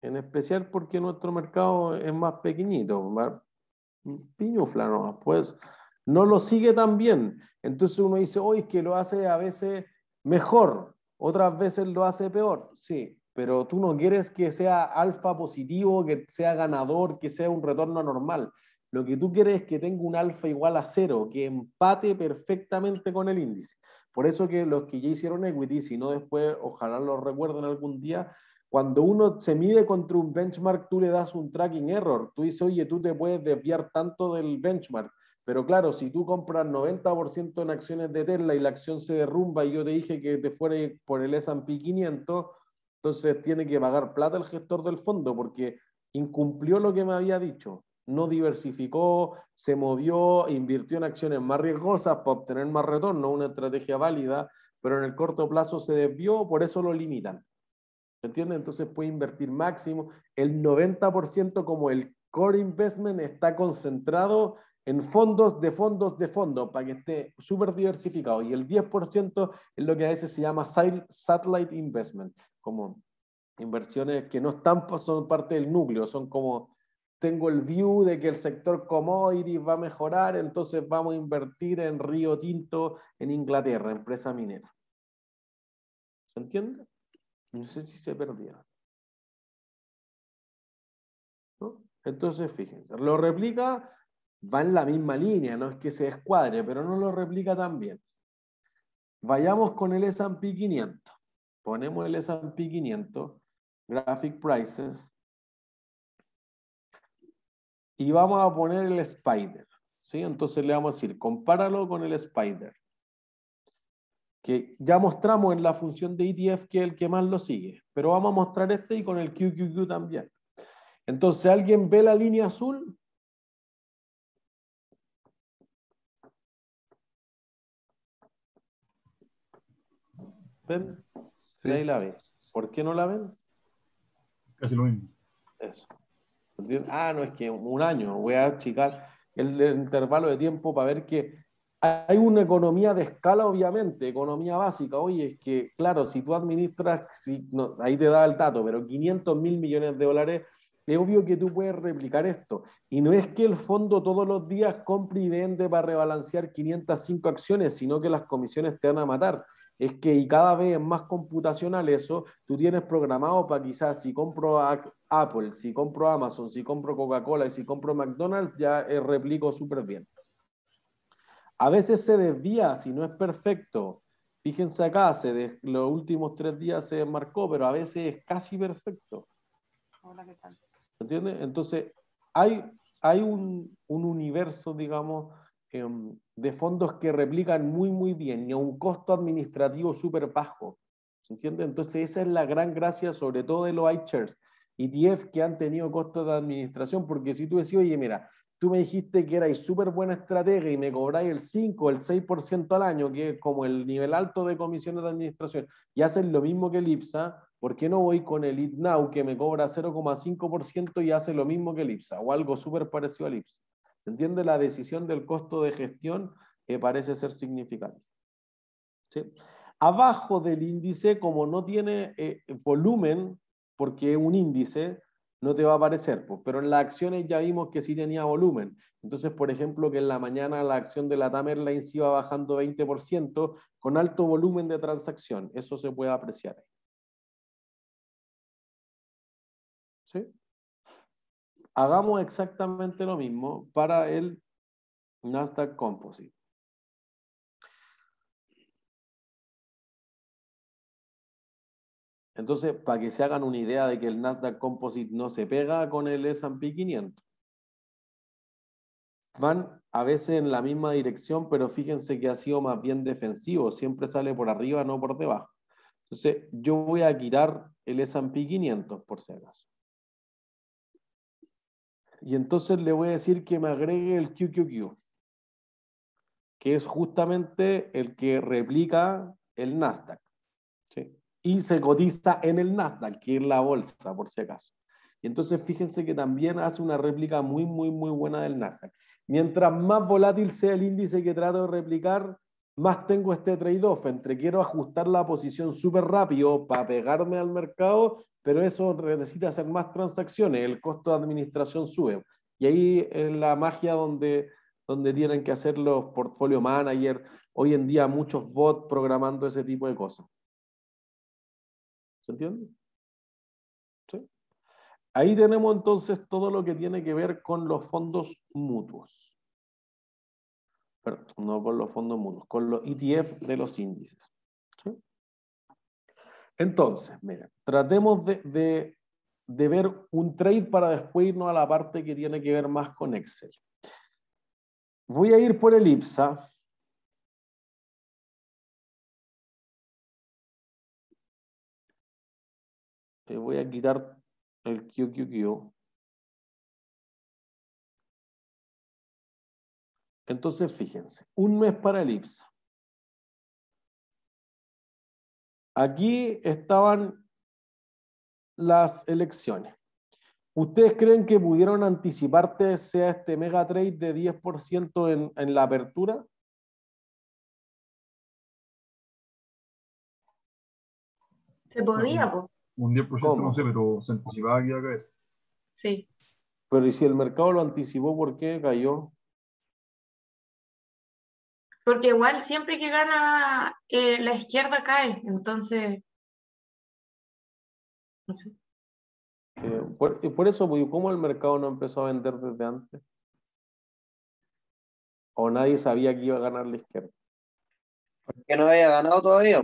En especial porque nuestro mercado es más pequeñito, más piñufla, ¿no? Pues no lo sigue tan bien. Entonces uno dice, oye, es que lo hace a veces mejor, otras veces lo hace peor. Sí, pero tú no quieres que sea alfa positivo, que sea ganador, que sea un retorno anormal. Lo que tú quieres es que tenga un alfa igual a 0, que empate perfectamente con el índice. Por eso que los que ya hicieron equity, si no después, ojalá lo recuerden algún día, cuando uno se mide contra un benchmark, tú le das un tracking error. Tú dices, oye, tú te puedes desviar tanto del benchmark. Pero claro, si tú compras 90% en acciones de Tesla y la acción se derrumba y yo te dije que te fuera por el S&P 500, entonces tiene que pagar plata el gestor del fondo porque incumplió lo que me había dicho. No diversificó, se movió, invirtió en acciones más riesgosas para obtener más retorno, una estrategia válida, pero en el corto plazo se desvió, por eso lo limitan. ¿Entiendes? Entonces puede invertir máximo. El 90% como el core investment está concentrado en fondos de fondos de fondos para que esté súper diversificado. Y el 10% es lo que a veces se llama satellite investment, como inversiones que no están, son parte del núcleo, son como, tengo el view de que el sector commodities va a mejorar, entonces vamos a invertir en Río Tinto en Inglaterra, empresa minera. ¿Se entiende? No sé si se perdieron. ¿No? Entonces, fíjense, lo replica, va en la misma línea, no es que se descuadre, pero no lo replica tan bien. Vayamos con el S&P 500. Ponemos el S&P 500, Graphic Prices, y vamos a poner el Spider. ¿Sí? Entonces le vamos a decir, compáralo con el Spider, que ya mostramos en la función de ETF que es el que más lo sigue, pero vamos a mostrar este y con el QQQ también. Entonces, ¿alguien ve la línea azul? ¿Ven? Sí. Ahí la ve. ¿Por qué no la ven?
Casi lo mismo.
Eso. ¿Entiendes? Ah, no, es que un año. Voy a achicar el intervalo de tiempo para ver que hay una economía de escala, obviamente, economía básica. Oye, es que, claro, si tú administras, si, no, ahí te da el dato, pero 500.000 millones de dólares, es obvio que tú puedes replicar esto. Y no es que el fondo todos los días compre y vende para rebalancear 505 acciones, sino que las comisiones te van a matar. Es que y cada vez es más computacional eso, tú tienes programado para quizás si compro Apple, si compro Amazon, si compro Coca-Cola y si compro McDonald's, ya replico súper bien. A veces se desvía, si no es perfecto. Fíjense acá, los últimos 3 días se desmarcó, pero a veces es casi perfecto.
Hola, ¿qué tal?
¿Entiendes? Entonces, hay un universo, digamos, de fondos que replican muy, muy bien y a un costo administrativo súper bajo. ¿Se entiende? Entonces, esa es la gran gracia, sobre todo de los iShares, ETF que han tenido costos de administración, porque si tú decís, oye, mira, tú me dijiste que erais súper buena estratega y me cobráis el 5 o el 6% al año, que es como el nivel alto de comisiones de administración, y hacen lo mismo que el IPSA, ¿por qué no voy con el ITNOW que me cobra 0,5% y hace lo mismo que el IPSA o algo súper parecido al IPSA? ¿Entiende? La decisión del costo de gestión parece ser significante. ¿Sí? Abajo del índice, como no tiene volumen, porque es un índice, no te va a aparecer, pues, pero en las acciones ya vimos que sí tenía volumen. Entonces, por ejemplo, que en la mañana la acción de LATAM Airlines iba bajando 20% con alto volumen de transacción. Eso se puede apreciar. ¿Sí? Hagamos exactamente lo mismo para el Nasdaq Composite. Entonces, para que se hagan una idea de que el Nasdaq Composite no se pega con el S&P 500. Van a veces en la misma dirección, pero fíjense que ha sido más bien defensivo. Siempre sale por arriba, no por debajo. Entonces, yo voy a quitar el S&P 500 por si acaso. Y entonces le voy a decir que me agregue el QQQ, que es justamente el que replica el Nasdaq. ¿Sí? Y se cotiza en el Nasdaq, que es la bolsa, por si acaso. Y entonces fíjense que también hace una réplica muy, muy, muy buena del Nasdaq. Mientras más volátil sea el índice que trato de replicar, más tengo este trade-off entre quiero ajustar la posición súper rápido para pegarme al mercado, pero eso necesita hacer más transacciones, el costo de administración sube. Y ahí es la magia donde tienen que hacer los portfolio managers. Hoy en día muchos bots programando ese tipo de cosas. ¿Se entiende? ¿Sí? Ahí tenemos entonces todo lo que tiene que ver con los fondos mutuos. Perdón, no con los fondos mutuos, con los ETF de los índices. ¿Sí? Entonces, mira, tratemos de ver un trade para después irnos a la parte que tiene que ver más con Excel. Voy a ir por el IPSA. Voy a quitar el QQQ. Entonces, fíjense, un mes para el IPSA. Aquí estaban las elecciones. ¿Ustedes creen que pudieron anticiparte sea este mega trade de 10% en la apertura?
Se podía, pues.
Un 10%
¿Cómo?
no sé, pero se anticipaba que iba a caer.
Sí.
Pero ¿y si el mercado lo anticipó, por qué cayó?
Porque igual siempre que gana la izquierda cae. Entonces, no sé.
Por eso, pues, ¿cómo el mercado no empezó a vender desde antes? ¿O nadie sabía que iba a ganar la izquierda?
Que no había ganado todavía.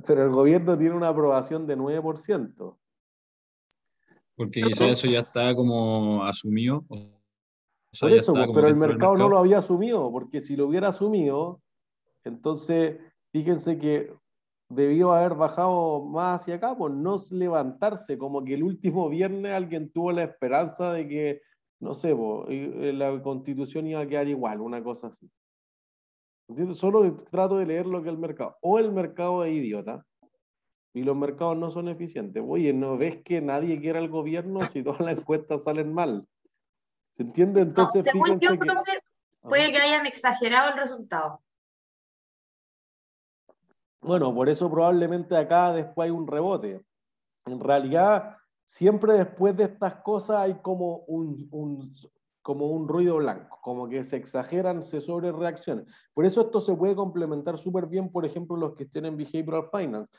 Pero el gobierno tiene una aprobación de 9%.
Porque quizás eso ya está como asumido, o sea,
Por
ya
eso,
está
pues,
como
pero el
dentro del
mercado no
mercado.
lo había asumido, porque si lo hubiera asumido, entonces fíjense que debió haber bajado más hacia acá, por no levantarse, como que el último viernes alguien tuvo la esperanza de que, no sé, la constitución iba a quedar igual, una cosa así. ¿Entiendes? Solo trato de leer lo que el mercado. O el mercado es idiota y los mercados no son eficientes. Oye, ¿no ves que nadie quiere al gobierno si todas las encuestas salen mal? ¿Se entiende?
No,
Entonces,
según yo,
fíjense que...
profe, puede que hayan exagerado el resultado.
Bueno, por eso probablemente acá después hay un rebote. En realidad, siempre después de estas cosas hay como como un ruido blanco, como que se exageran, se sobrereaccionan. Por eso esto se puede complementar súper bien, por ejemplo, los que estén en Behavioral Finance.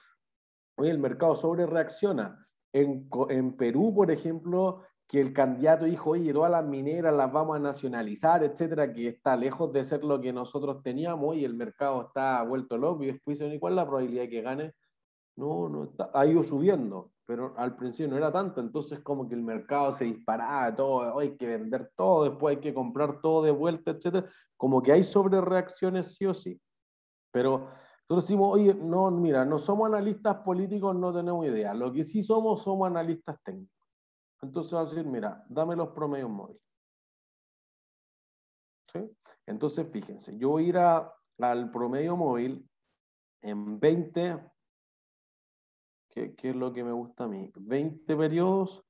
Hoy el mercado sobrereacciona. En Perú, por ejemplo, que el candidato dijo, oye, todas las mineras las vamos a nacionalizar, etcétera, que está lejos de ser lo que nosotros teníamos y el mercado está vuelto loco y después dicen, ¿y cuál es la probabilidad de que gane? No está, ha ido subiendo, pero al principio no era tanto, entonces como que el mercado se disparaba, todo, hay que vender todo, después hay que comprar todo de vuelta, etcétera, como que hay sobrereacciones sí o sí, pero nosotros decimos, oye, no, mira, no somos analistas políticos, no tenemos idea, lo que sí somos analistas técnicos, entonces vamos a decir, mira, dame los promedios móviles, ¿sí? Entonces fíjense, yo voy a ir al promedio móvil en 20. ¿Qué es lo que me gusta a mí? 20 periodos,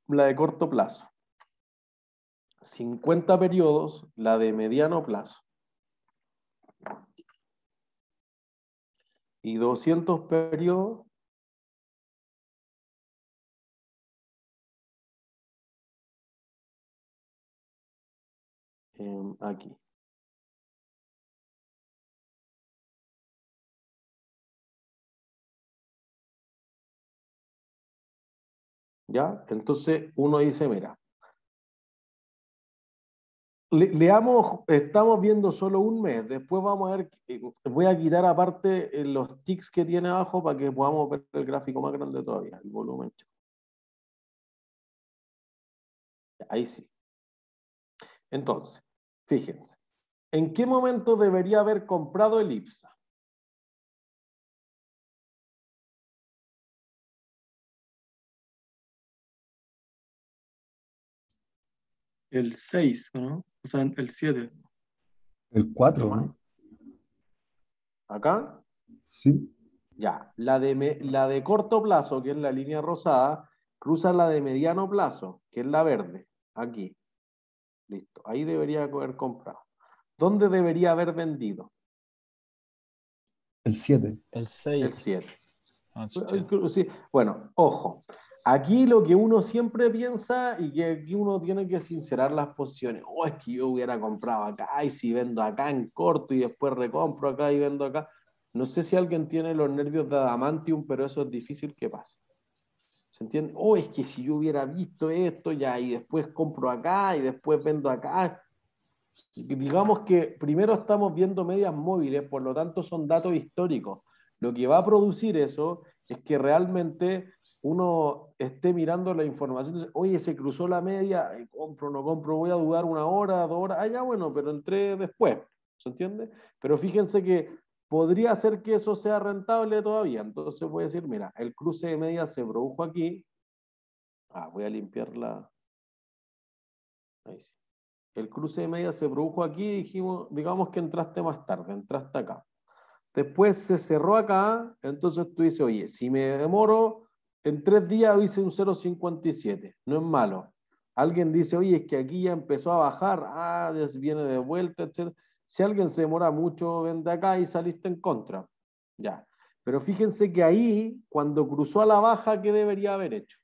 la de corto plazo. 50 periodos, la de mediano plazo. Y 200 periodos, aquí. ¿Ya? Entonces uno dice, mira, leamos, estamos viendo solo un mes, después vamos a ver, voy a quitar aparte los tics que tiene abajo para que podamos ver el gráfico más grande todavía, el volumen. Ahí sí. Entonces, fíjense, ¿en qué momento debería haber comprado el IPSA?
El 6, ¿no? O sea, el 7.
El 4, ¿no?
¿Acá?
Sí.
Ya, la de corto plazo, que es la línea rosada, cruza la de mediano plazo, que es la verde, aquí. Listo, ahí debería haber comprado. ¿Dónde debería haber vendido?
El 7.
El
El
6.
7.
Ah,
Sí. Bueno, ojo, aquí lo que uno siempre piensa y que aquí uno tiene que sincerar las posiciones. Oh, es que yo hubiera comprado acá y si vendo acá en corto y después recompro acá y vendo acá. No sé si alguien tiene los nervios de adamantium, pero eso es difícil que pase. ¿Se entiende? Oh, es que si yo hubiera visto esto ya y después compro acá y después vendo acá. Digamos que primero estamos viendo medias móviles, por lo tanto son datos históricos. Lo que va a producir eso es que realmente uno esté mirando la información, dice, oye, se cruzó la media, compro, no compro, voy a dudar 1 hora, 2 horas, ah, ya bueno, pero entré después, ¿se entiende? Pero fíjense que podría ser que eso sea rentable todavía, entonces voy a decir, mira, el cruce de medias se produjo aquí, voy a limpiarla, ahí sí. El cruce de medias se produjo aquí, dijimos, digamos que entraste más tarde, entraste acá. Después se cerró acá, entonces tú dices, oye, si me demoro, en 3 días hice un 0,57, no es malo. Alguien dice, oye, es que aquí ya empezó a bajar, viene de vuelta, etc. Si alguien se demora mucho, vende acá y saliste en contra. Ya. Pero fíjense que ahí, cuando cruzó a la baja, ¿qué debería haber hecho?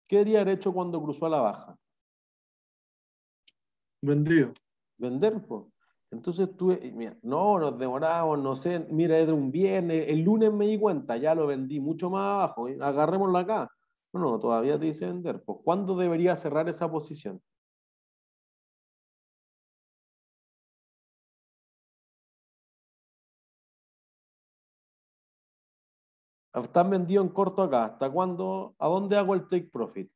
¿Qué debería haber hecho cuando cruzó a la baja?
Vendido.
Vender, pues. Entonces tú, mira, no, nos demoramos, no sé, mira, era un viernes, el lunes me di cuenta, ya lo vendí mucho más abajo, agarrémoslo acá. No, todavía te dice vender. Pues, ¿cuándo debería cerrar esa posición? Están vendidos en corto acá. ¿Hasta cuándo? ¿A dónde hago el take profit?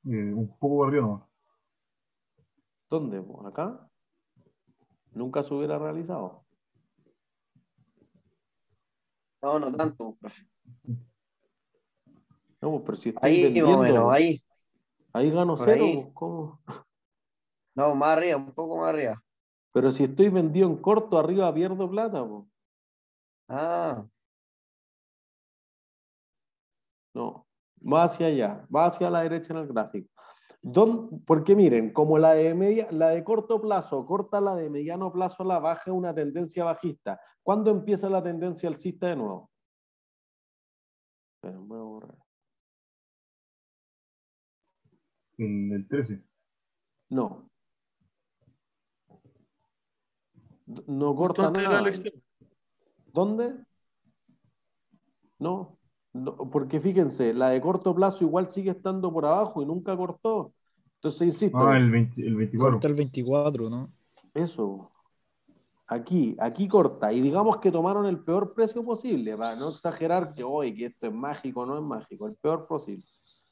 Un poco arriba nomás.
¿Dónde? Pues, acá. Nunca se hubiera realizado.
No, no tanto, profe.
No, pues, pero si estoy
Ahí más o
vendiendo,
menos,
pues,
ahí,
ahí gano
por
cero,
ahí.
pues, ¿cómo?
No, más arriba, un poco más arriba.
Pero si estoy vendido en corto, arriba pierdo plata, pues.
Ah,
No, va hacia allá, va hacia la derecha en el gráfico. Porque miren, como la de corto plazo corta la de mediano plazo, la baja es una tendencia bajista. ¿Cuándo empieza la tendencia alcista de nuevo? Espera, voy a borrar.
En el 13.
No. No
Justo
corta
antes de la
nada.
elección.
¿Dónde? No, porque fíjense, la de corto plazo igual sigue estando por abajo y nunca cortó. Entonces, insisto,
El 24.
Corta el 24, ¿no?
eso, aquí corta. Y digamos que tomaron el peor precio posible, para no exagerar que hoy que esto es mágico, no es mágico, el peor posible.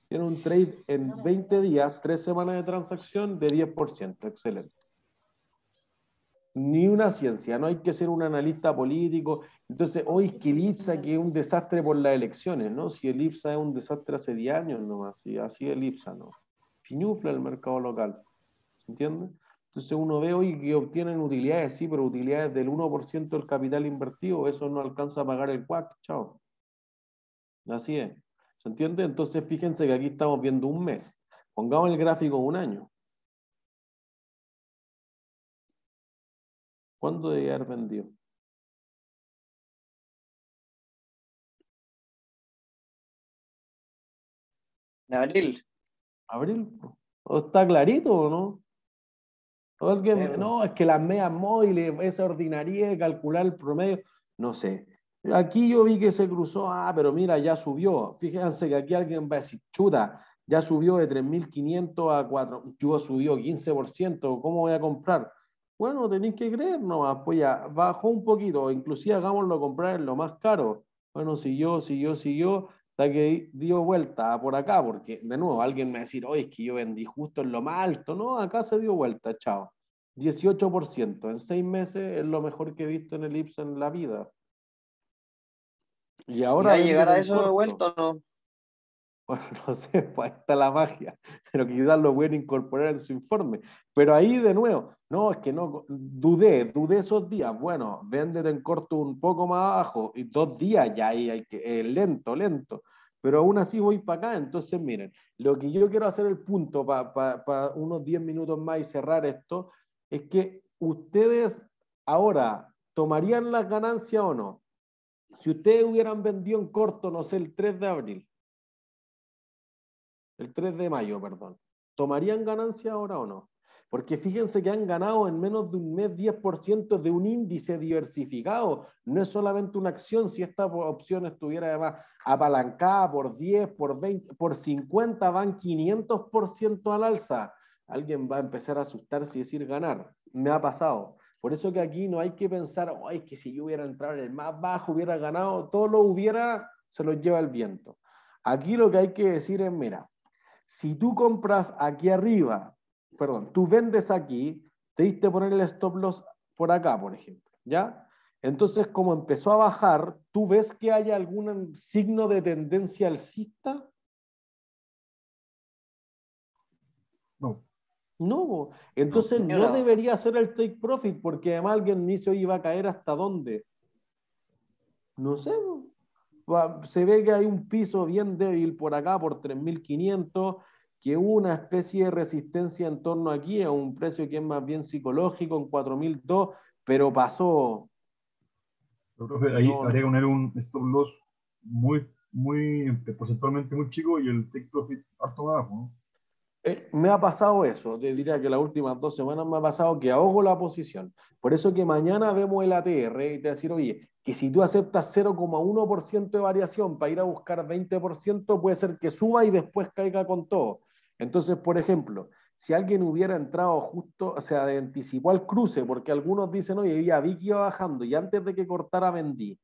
Tiene un trade en 20 días, 3 semanas de transacción de 10%, excelente. Ni una ciencia, no hay que ser un analista político. Entonces, hoy es que el IPSA, que es un desastre por las elecciones, ¿no? Si el IPSA es un desastre hace 10 años nomás, si así el IPSA, ¿no? Piñufla el mercado local, ¿entiendes? Entonces uno ve hoy que obtienen utilidades, sí, pero utilidades del 1% del capital invertido, eso no alcanza a pagar el CUAC, chao. Así es, ¿se entiende? Entonces fíjense que aquí estamos viendo un mes, pongamos el gráfico un año. ¿Cuándo debe haber vendido?
en abril.
¿Abril? ¿O está clarito o no? O alguien, no, es que las medias móviles, esa ordinaria de calcular el promedio, no sé. Aquí yo vi que se cruzó, pero mira, ya subió. Fíjense que aquí alguien va a decir, chuta, ya subió de 3.500 a 4, yo subió 15%, ¿cómo voy a comprar? Bueno, tenéis que creer nomás, pues ya bajó un poquito, inclusive hagámoslo comprar en lo más caro. Bueno, siguió, hasta que dio vuelta por acá, porque de nuevo alguien me va a decir, oye, es que yo vendí justo en lo más alto, no, acá se dio vuelta, chao. 18% en 6 meses es lo mejor que he visto en el IPSA en la vida. Y
¿Y
ahora
va a llegar
venden
a
en
eso de
corto.
vuelta o no?
Bueno, no sé, pues ahí está la magia, pero quizás lo pueden incorporar en su informe. Pero ahí de nuevo, no, es que no, dudé esos días. Bueno, véndete en corto un poco más abajo y 2 días ya ahí hay que, lento. Pero aún así voy para acá. Entonces, miren, lo que yo quiero hacer el punto para unos 10 minutos más y cerrar esto, es que ustedes ahora tomarían las ganancias o no. Si ustedes hubieran vendido en corto, no sé, el 3 de abril. El 3 de mayo, perdón. ¿tomarían ganancia ahora o no? Porque fíjense que han ganado en menos de un mes 10% de un índice diversificado. No es solamente una acción. Si esta opción estuviera además apalancada por 10, por 20, por 50, van 500% al alza. Alguien va a empezar a asustarse y decir ganar. Me ha pasado. Por eso que aquí no hay que pensar, oh, es que si yo hubiera entrado en el más bajo, hubiera ganado, todo lo hubiera, se lo lleva el viento. Aquí lo que hay que decir es, mira, si tú compras aquí arriba, perdón, tú vendes aquí, te diste poner el stop loss por acá, por ejemplo, ¿ya? Entonces, como empezó a bajar, ¿tú ves que haya algún signo de tendencia alcista?
No.
No, entonces
Ni
no
una.
debería ser el take profit, porque además alguien me dice, oye, ¿va a caer hasta dónde? No sé, se ve que hay un piso bien débil por acá, por 3.500, que hubo una especie de resistencia en torno aquí, a un precio que es más bien psicológico, en 4.002, pero pasó.
Pero, profe, ahí
No,
habría que poner un stop loss porcentualmente muy chico y el take profit harto más abajo, ¿no?
Me ha pasado eso, te diría que las últimas 2 semanas me ha pasado que ahogo la posición. Por eso que mañana vemos el ATR y te decir, oye, que si tú aceptas 0,1% de variación para ir a buscar 20%, puede ser que suba y después caiga con todo. Entonces, por ejemplo, si alguien hubiera entrado justo, o sea, anticipó al cruce, porque algunos dicen, oye, ya vi que iba bajando y antes de que cortara vendí.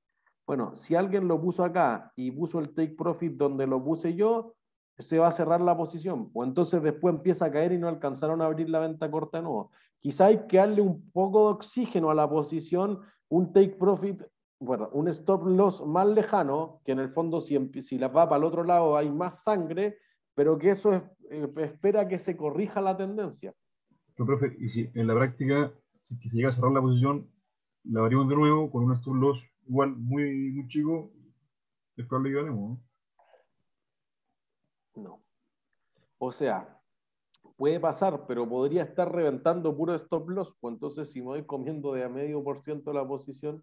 Bueno, si alguien lo puso acá y puso el take profit donde lo puse yo, se va a cerrar la posición, o entonces después empieza a caer y no alcanzaron a abrir la venta corta de nuevo. Quizá hay que darle un poco de oxígeno a la posición, un take profit, bueno, un stop loss más lejano, que en el fondo si la va para el otro lado hay más sangre, pero que eso espera que se corrija la tendencia.
Pero, profe, y si en la práctica, si es que se llega a cerrar la posición, la abrimos de nuevo con un stop loss igual muy chico, es probable que ganemos, ¿no?
No. O sea, puede pasar, pero podría estar reventando puro stop loss, pues entonces si me voy comiendo de a 0,5% la posición,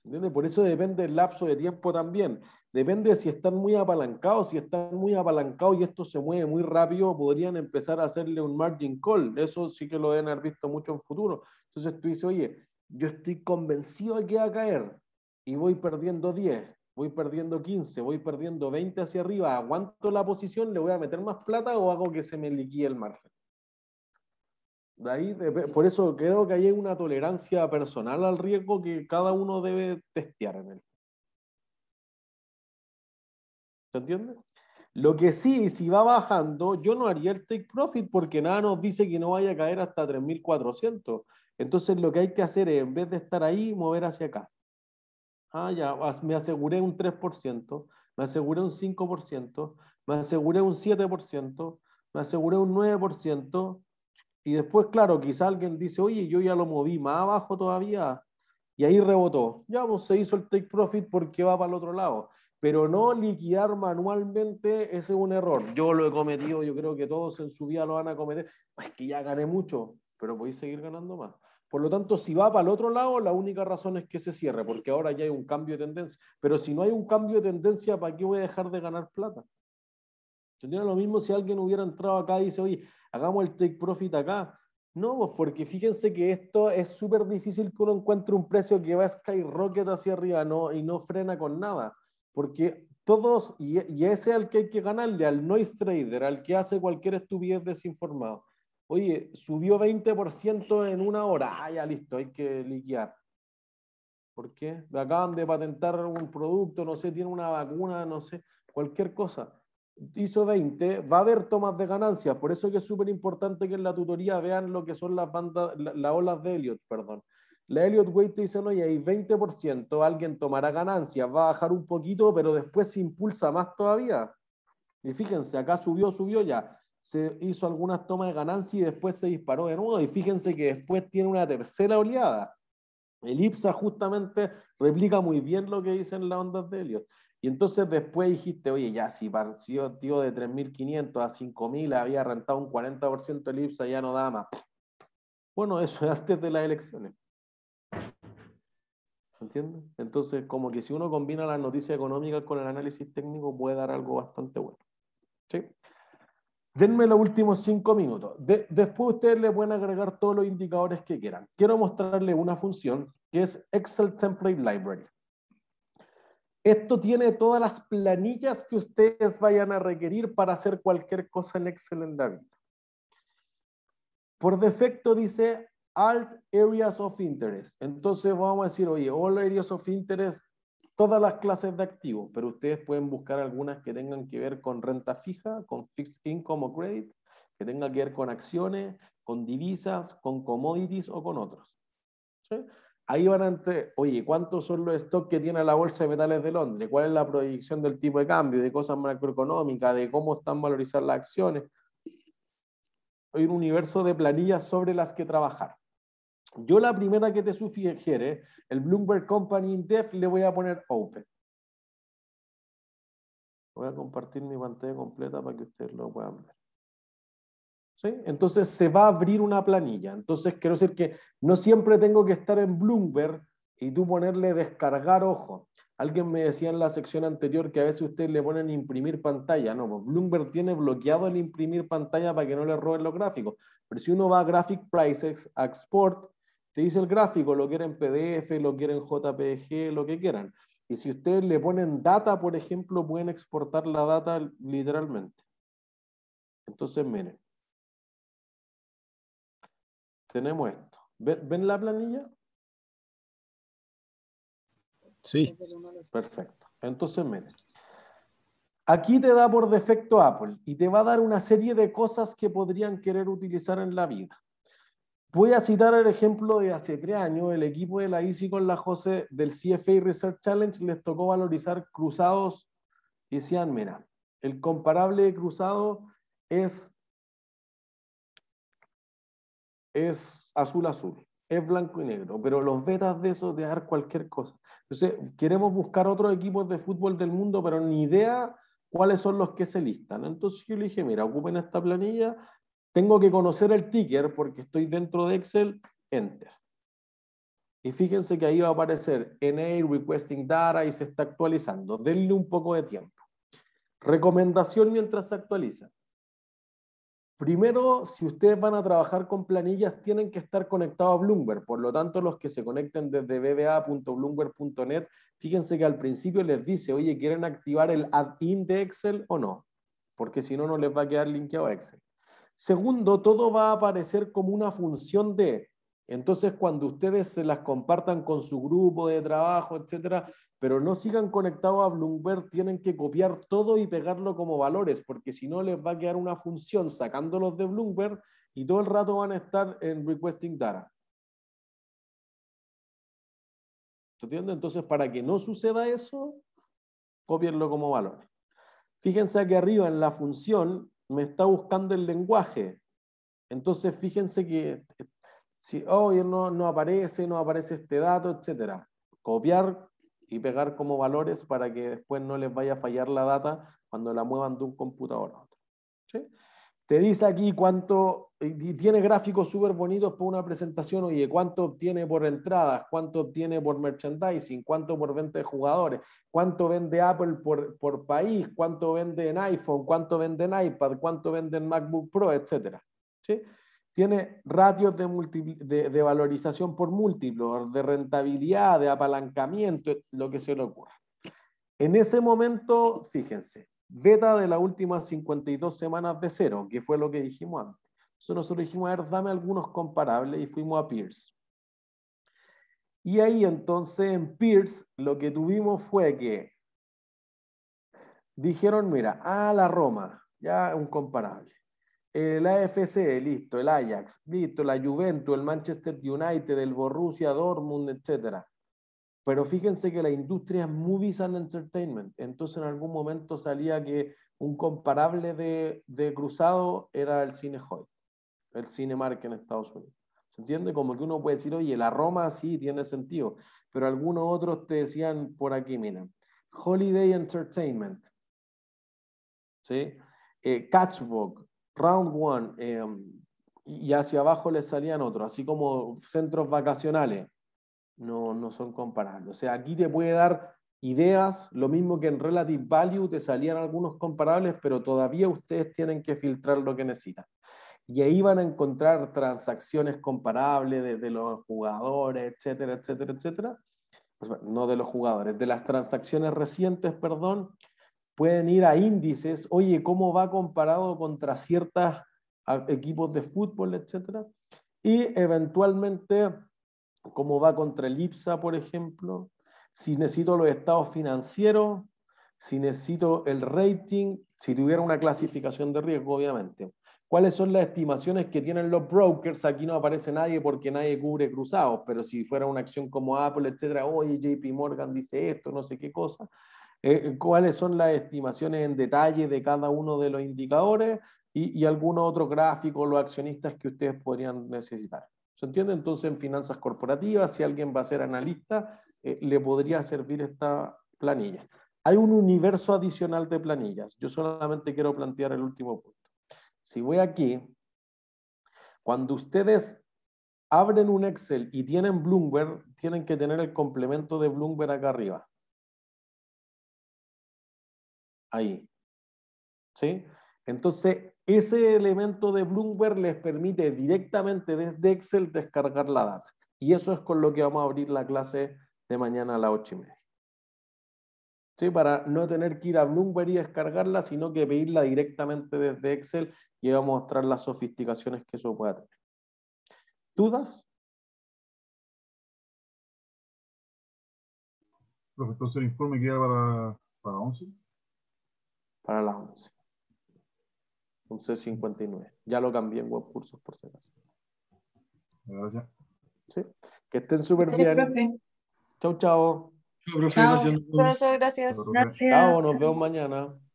¿entiendes? Por eso depende el lapso de tiempo también. Depende de si están muy apalancados. Si están muy apalancados y esto se mueve muy rápido, podrían empezar a hacerle un margin call. Eso sí que lo deben haber visto mucho en futuro. Entonces tú dices, oye, yo estoy convencido de que va a caer y voy perdiendo 10, voy perdiendo 15, voy perdiendo 20 hacia arriba. ¿Aguanto la posición? ¿Le voy a meter más plata o hago que se me liquide el margen? De ahí, por eso creo que hay una tolerancia personal al riesgo que cada uno debe testear en él. ¿Se entiende? Lo que sí, si va bajando, yo no haría el take profit porque nada nos dice que no vaya a caer hasta 3.400. Entonces lo que hay que hacer es, en vez de estar ahí, mover hacia acá. Ah, ya, me aseguré un 3%, me aseguré un 5%, me aseguré un 7%, me aseguré un 9%. Y después, claro, quizá alguien dice, oye, yo ya lo moví más abajo todavía, y ahí rebotó. Ya, pues se hizo el take profit porque va para el otro lado. Pero no liquidar manualmente, ese es un error. Yo lo he cometido, yo creo que todos en su vida lo van a cometer. Es que ya gané mucho, pero podéis seguir ganando más. Por lo tanto, si va para el otro lado, la única razón es que se cierre, porque ahora ya hay un cambio de tendencia. Pero si no hay un cambio de tendencia, ¿para qué voy a dejar de ganar plata? Sería lo mismo si alguien hubiera entrado acá y dice, oye, hagamos el take profit acá. No, pues porque fíjense que esto es súper difícil que uno encuentre un precio que va a skyrocket hacia arriba, ¿no? Y no frena con nada. Porque todos, y ese es al que hay que ganarle, al noise trader, al que hace cualquier estupidez desinformado. Oye, subió 20% en una hora. Ah, ya listo, hay que liquidar. ¿Por qué? Acaban de patentar un producto, no sé, tiene una vacuna, no sé, cualquier cosa. Hizo 20, va a haber tomas de ganancias, por eso que es súper importante que en la tutoría vean lo que son las bandas, las olas de Elliott, perdón. La Elliott Wave te dice, no, y hay 20%, alguien tomará ganancias, va a bajar un poquito, pero después se impulsa más todavía. Y fíjense, acá subió ya, se hizo algunas tomas de ganancia y después se disparó de nuevo, y fíjense que después tiene una tercera oleada. El IPSA justamente replica muy bien lo que dicen las ondas de Elliott. Y entonces después dijiste, oye, ya si partió tío de 3.500 a 5.000, había rentado un 40% el IPSA, ya no da más. Bueno, eso es antes de las elecciones. ¿Entiendes? Entonces, como que si uno combina las noticias económicas con el análisis técnico, puede dar algo bastante bueno. ¿Sí? Denme los últimos 5 minutos. Después ustedes le pueden agregar todos los indicadores que quieran. Quiero mostrarles una función que es Excel Template Library. Esto tiene todas las planillas que ustedes vayan a requerir para hacer cualquier cosa en Excel en la vida. Por defecto dice Alt Areas of Interest. Entonces vamos a decir, oye, All Areas of Interest, todas las clases de activos, pero ustedes pueden buscar algunas que tengan que ver con renta fija, con fixed income o credit, que tengan que ver con acciones, con divisas, con commodities o con otros. ¿Sí? Ahí van a entrar, oye, ¿cuántos son los stocks que tiene la Bolsa de Metales de Londres? ¿Cuál es la proyección del tipo de cambio, de cosas macroeconómicas, de cómo están valorizadas las acciones? Hay un universo de planillas sobre las que trabajar. Yo la primera que te sugiere, el Bloomberg Company Index, le voy a poner Open. Voy a compartir mi pantalla completa para que ustedes lo puedan ver. ¿Sí? Entonces se va a abrir una planilla. Entonces quiero decir que no siempre tengo que estar en Bloomberg y tú ponerle descargar, ojo. Alguien me decía en la sección anterior que a veces ustedes le ponen imprimir pantalla. No, pues Bloomberg tiene bloqueado el imprimir pantalla para que no le roben los gráficos. Pero si uno va a Graphic Prices, a Export, te dice el gráfico, lo quieren PDF, lo quieren JPG, lo que quieran. Y si ustedes le ponen data, por ejemplo, pueden exportar la data literalmente. Entonces, miren. Tenemos esto. ¿Ven la planilla?
Sí.
Perfecto. Entonces, miren. Aquí te da por defecto Apple y te va a dar una serie de cosas que podrían querer utilizar en la vida. Voy a citar el ejemplo de hace 3 años, el equipo de la ICI con la Jose del CFA Research Challenge les tocó valorizar cruzados y decían, mira, el comparable de cruzado es azul, es blanco y negro, pero los betas de eso de dar cualquier cosa. Entonces, queremos buscar otros equipos de fútbol del mundo, pero ni idea cuáles son los que se listan. Entonces yo le dije, mira, ocupen esta planilla, tengo que conocer el ticker porque estoy dentro de Excel, Enter. Y fíjense que ahí va a aparecer NA Requesting Data y se está actualizando. Denle un poco de tiempo. Recomendación mientras se actualiza. Primero, si ustedes van a trabajar con planillas, tienen que estar conectados a Bloomberg. Por lo tanto, los que se conecten desde bba.bloomberg.net, fíjense que al principio les dice, oye, ¿quieren activar el add-in de Excel o no? Porque si no, no les va a quedar linkeado a Excel. Segundo, todo va a aparecer como una función de. Entonces, cuando ustedes se las compartan con su grupo de trabajo, etcétera, pero no sigan conectados a Bloomberg, tienen que copiar todo y pegarlo como valores, porque si no les va a quedar una función sacándolos de Bloomberg y todo el rato van a estar en Requesting Data. ¿Se entiende? Entonces, para que no suceda eso, copienlo como valores. Fíjense aquí arriba en la función me está buscando el lenguaje. Entonces, fíjense que si no aparece este dato, etcétera. Copiar y pegar como valores para que después no les vaya a fallar la data cuando la muevan de un computador a otro. ¿Sí? Te dice aquí cuánto, y tiene gráficos súper bonitos para una presentación, oye, cuánto obtiene por entradas, cuánto obtiene por merchandising, cuánto por venta de jugadores, cuánto vende Apple por país, cuánto vende en iPhone, cuánto vende en iPad, cuánto vende en MacBook Pro, etcétera. ¿Sí? Tiene ratios de valorización por múltiplos, de rentabilidad, de apalancamiento, lo que se le ocurra. En ese momento, fíjense, beta de las últimas 52 semanas de cero, que fue lo que dijimos antes. Entonces nosotros dijimos, a ver, dame algunos comparables y fuimos a Peers. Y ahí entonces en Peers lo que tuvimos fue que dijeron, mira, la Roma, ya un comparable. El AFC, listo, el Ajax, listo, la Juventus, el Manchester United, el Borussia Dortmund, etc. Pero fíjense que la industria es Movies and Entertainment. Entonces en algún momento salía que un comparable de cruzado era el Cinehoid, el Cinemark en Estados Unidos. ¿Se entiende? Como que uno puede decir, oye, la Roma sí tiene sentido, pero algunos otros te decían por aquí, mira, Holiday Entertainment, ¿sí? Catchbook, Round One, y hacia abajo les salían otros, así como centros vacacionales, no son comparables. O sea, aquí te puede dar ideas, lo mismo que en Relative Value te salían algunos comparables, pero todavía ustedes tienen que filtrar lo que necesitan. Y ahí van a encontrar transacciones comparables de los jugadores, etcétera, etcétera, etcétera. Pues, bueno, no de los jugadores, de las transacciones recientes, perdón. Pueden ir a índices, oye, ¿cómo va comparado contra ciertos equipos de fútbol, etcétera? Y eventualmente, ¿cómo va contra el IPSA, por ejemplo? Si necesito los estados financieros, si necesito el rating, si tuviera una clasificación de riesgo, obviamente. ¿Cuáles son las estimaciones que tienen los brokers? Aquí no aparece nadie porque nadie cubre cruzados, pero si fuera una acción como Apple, etcétera, oye, JP Morgan dice esto, no sé qué cosa. ¿Cuáles son las estimaciones en detalle de cada uno de los indicadores y algunos otros gráficos, los accionistas que ustedes podrían necesitar? ¿Se entiende? Entonces, en finanzas corporativas, si alguien va a ser analista, le podría servir esta planilla. Hay un universo adicional de planillas. Yo solamente quiero plantear el último punto. Si voy aquí, cuando ustedes abren un Excel y tienen Bloomberg, tienen que tener el complemento de Bloomberg acá arriba. Ahí. ¿Sí? Entonces, ese elemento de Bloomberg les permite directamente desde Excel descargar la data. Y eso es con lo que vamos a abrir la clase de mañana a las 8:30. ¿Sí? Para no tener que ir a Bloomberg y descargarla, sino que pedirla directamente desde Excel y vamos a mostrar las sofisticaciones que eso pueda tener. ¿Dudas?
Profe, entonces el informe queda para 11.
Para las 11. Un C59. Ya lo cambié en webcursos por si acaso.
Gracias.
¿Sí? Que estén súper
Gracias,
bien.
profe.
Chau, chau.
Chao, profe,
Chao.
gracias.
Profesor, gracias.
Profe.
Gracias.
Chao, nos vemos mañana.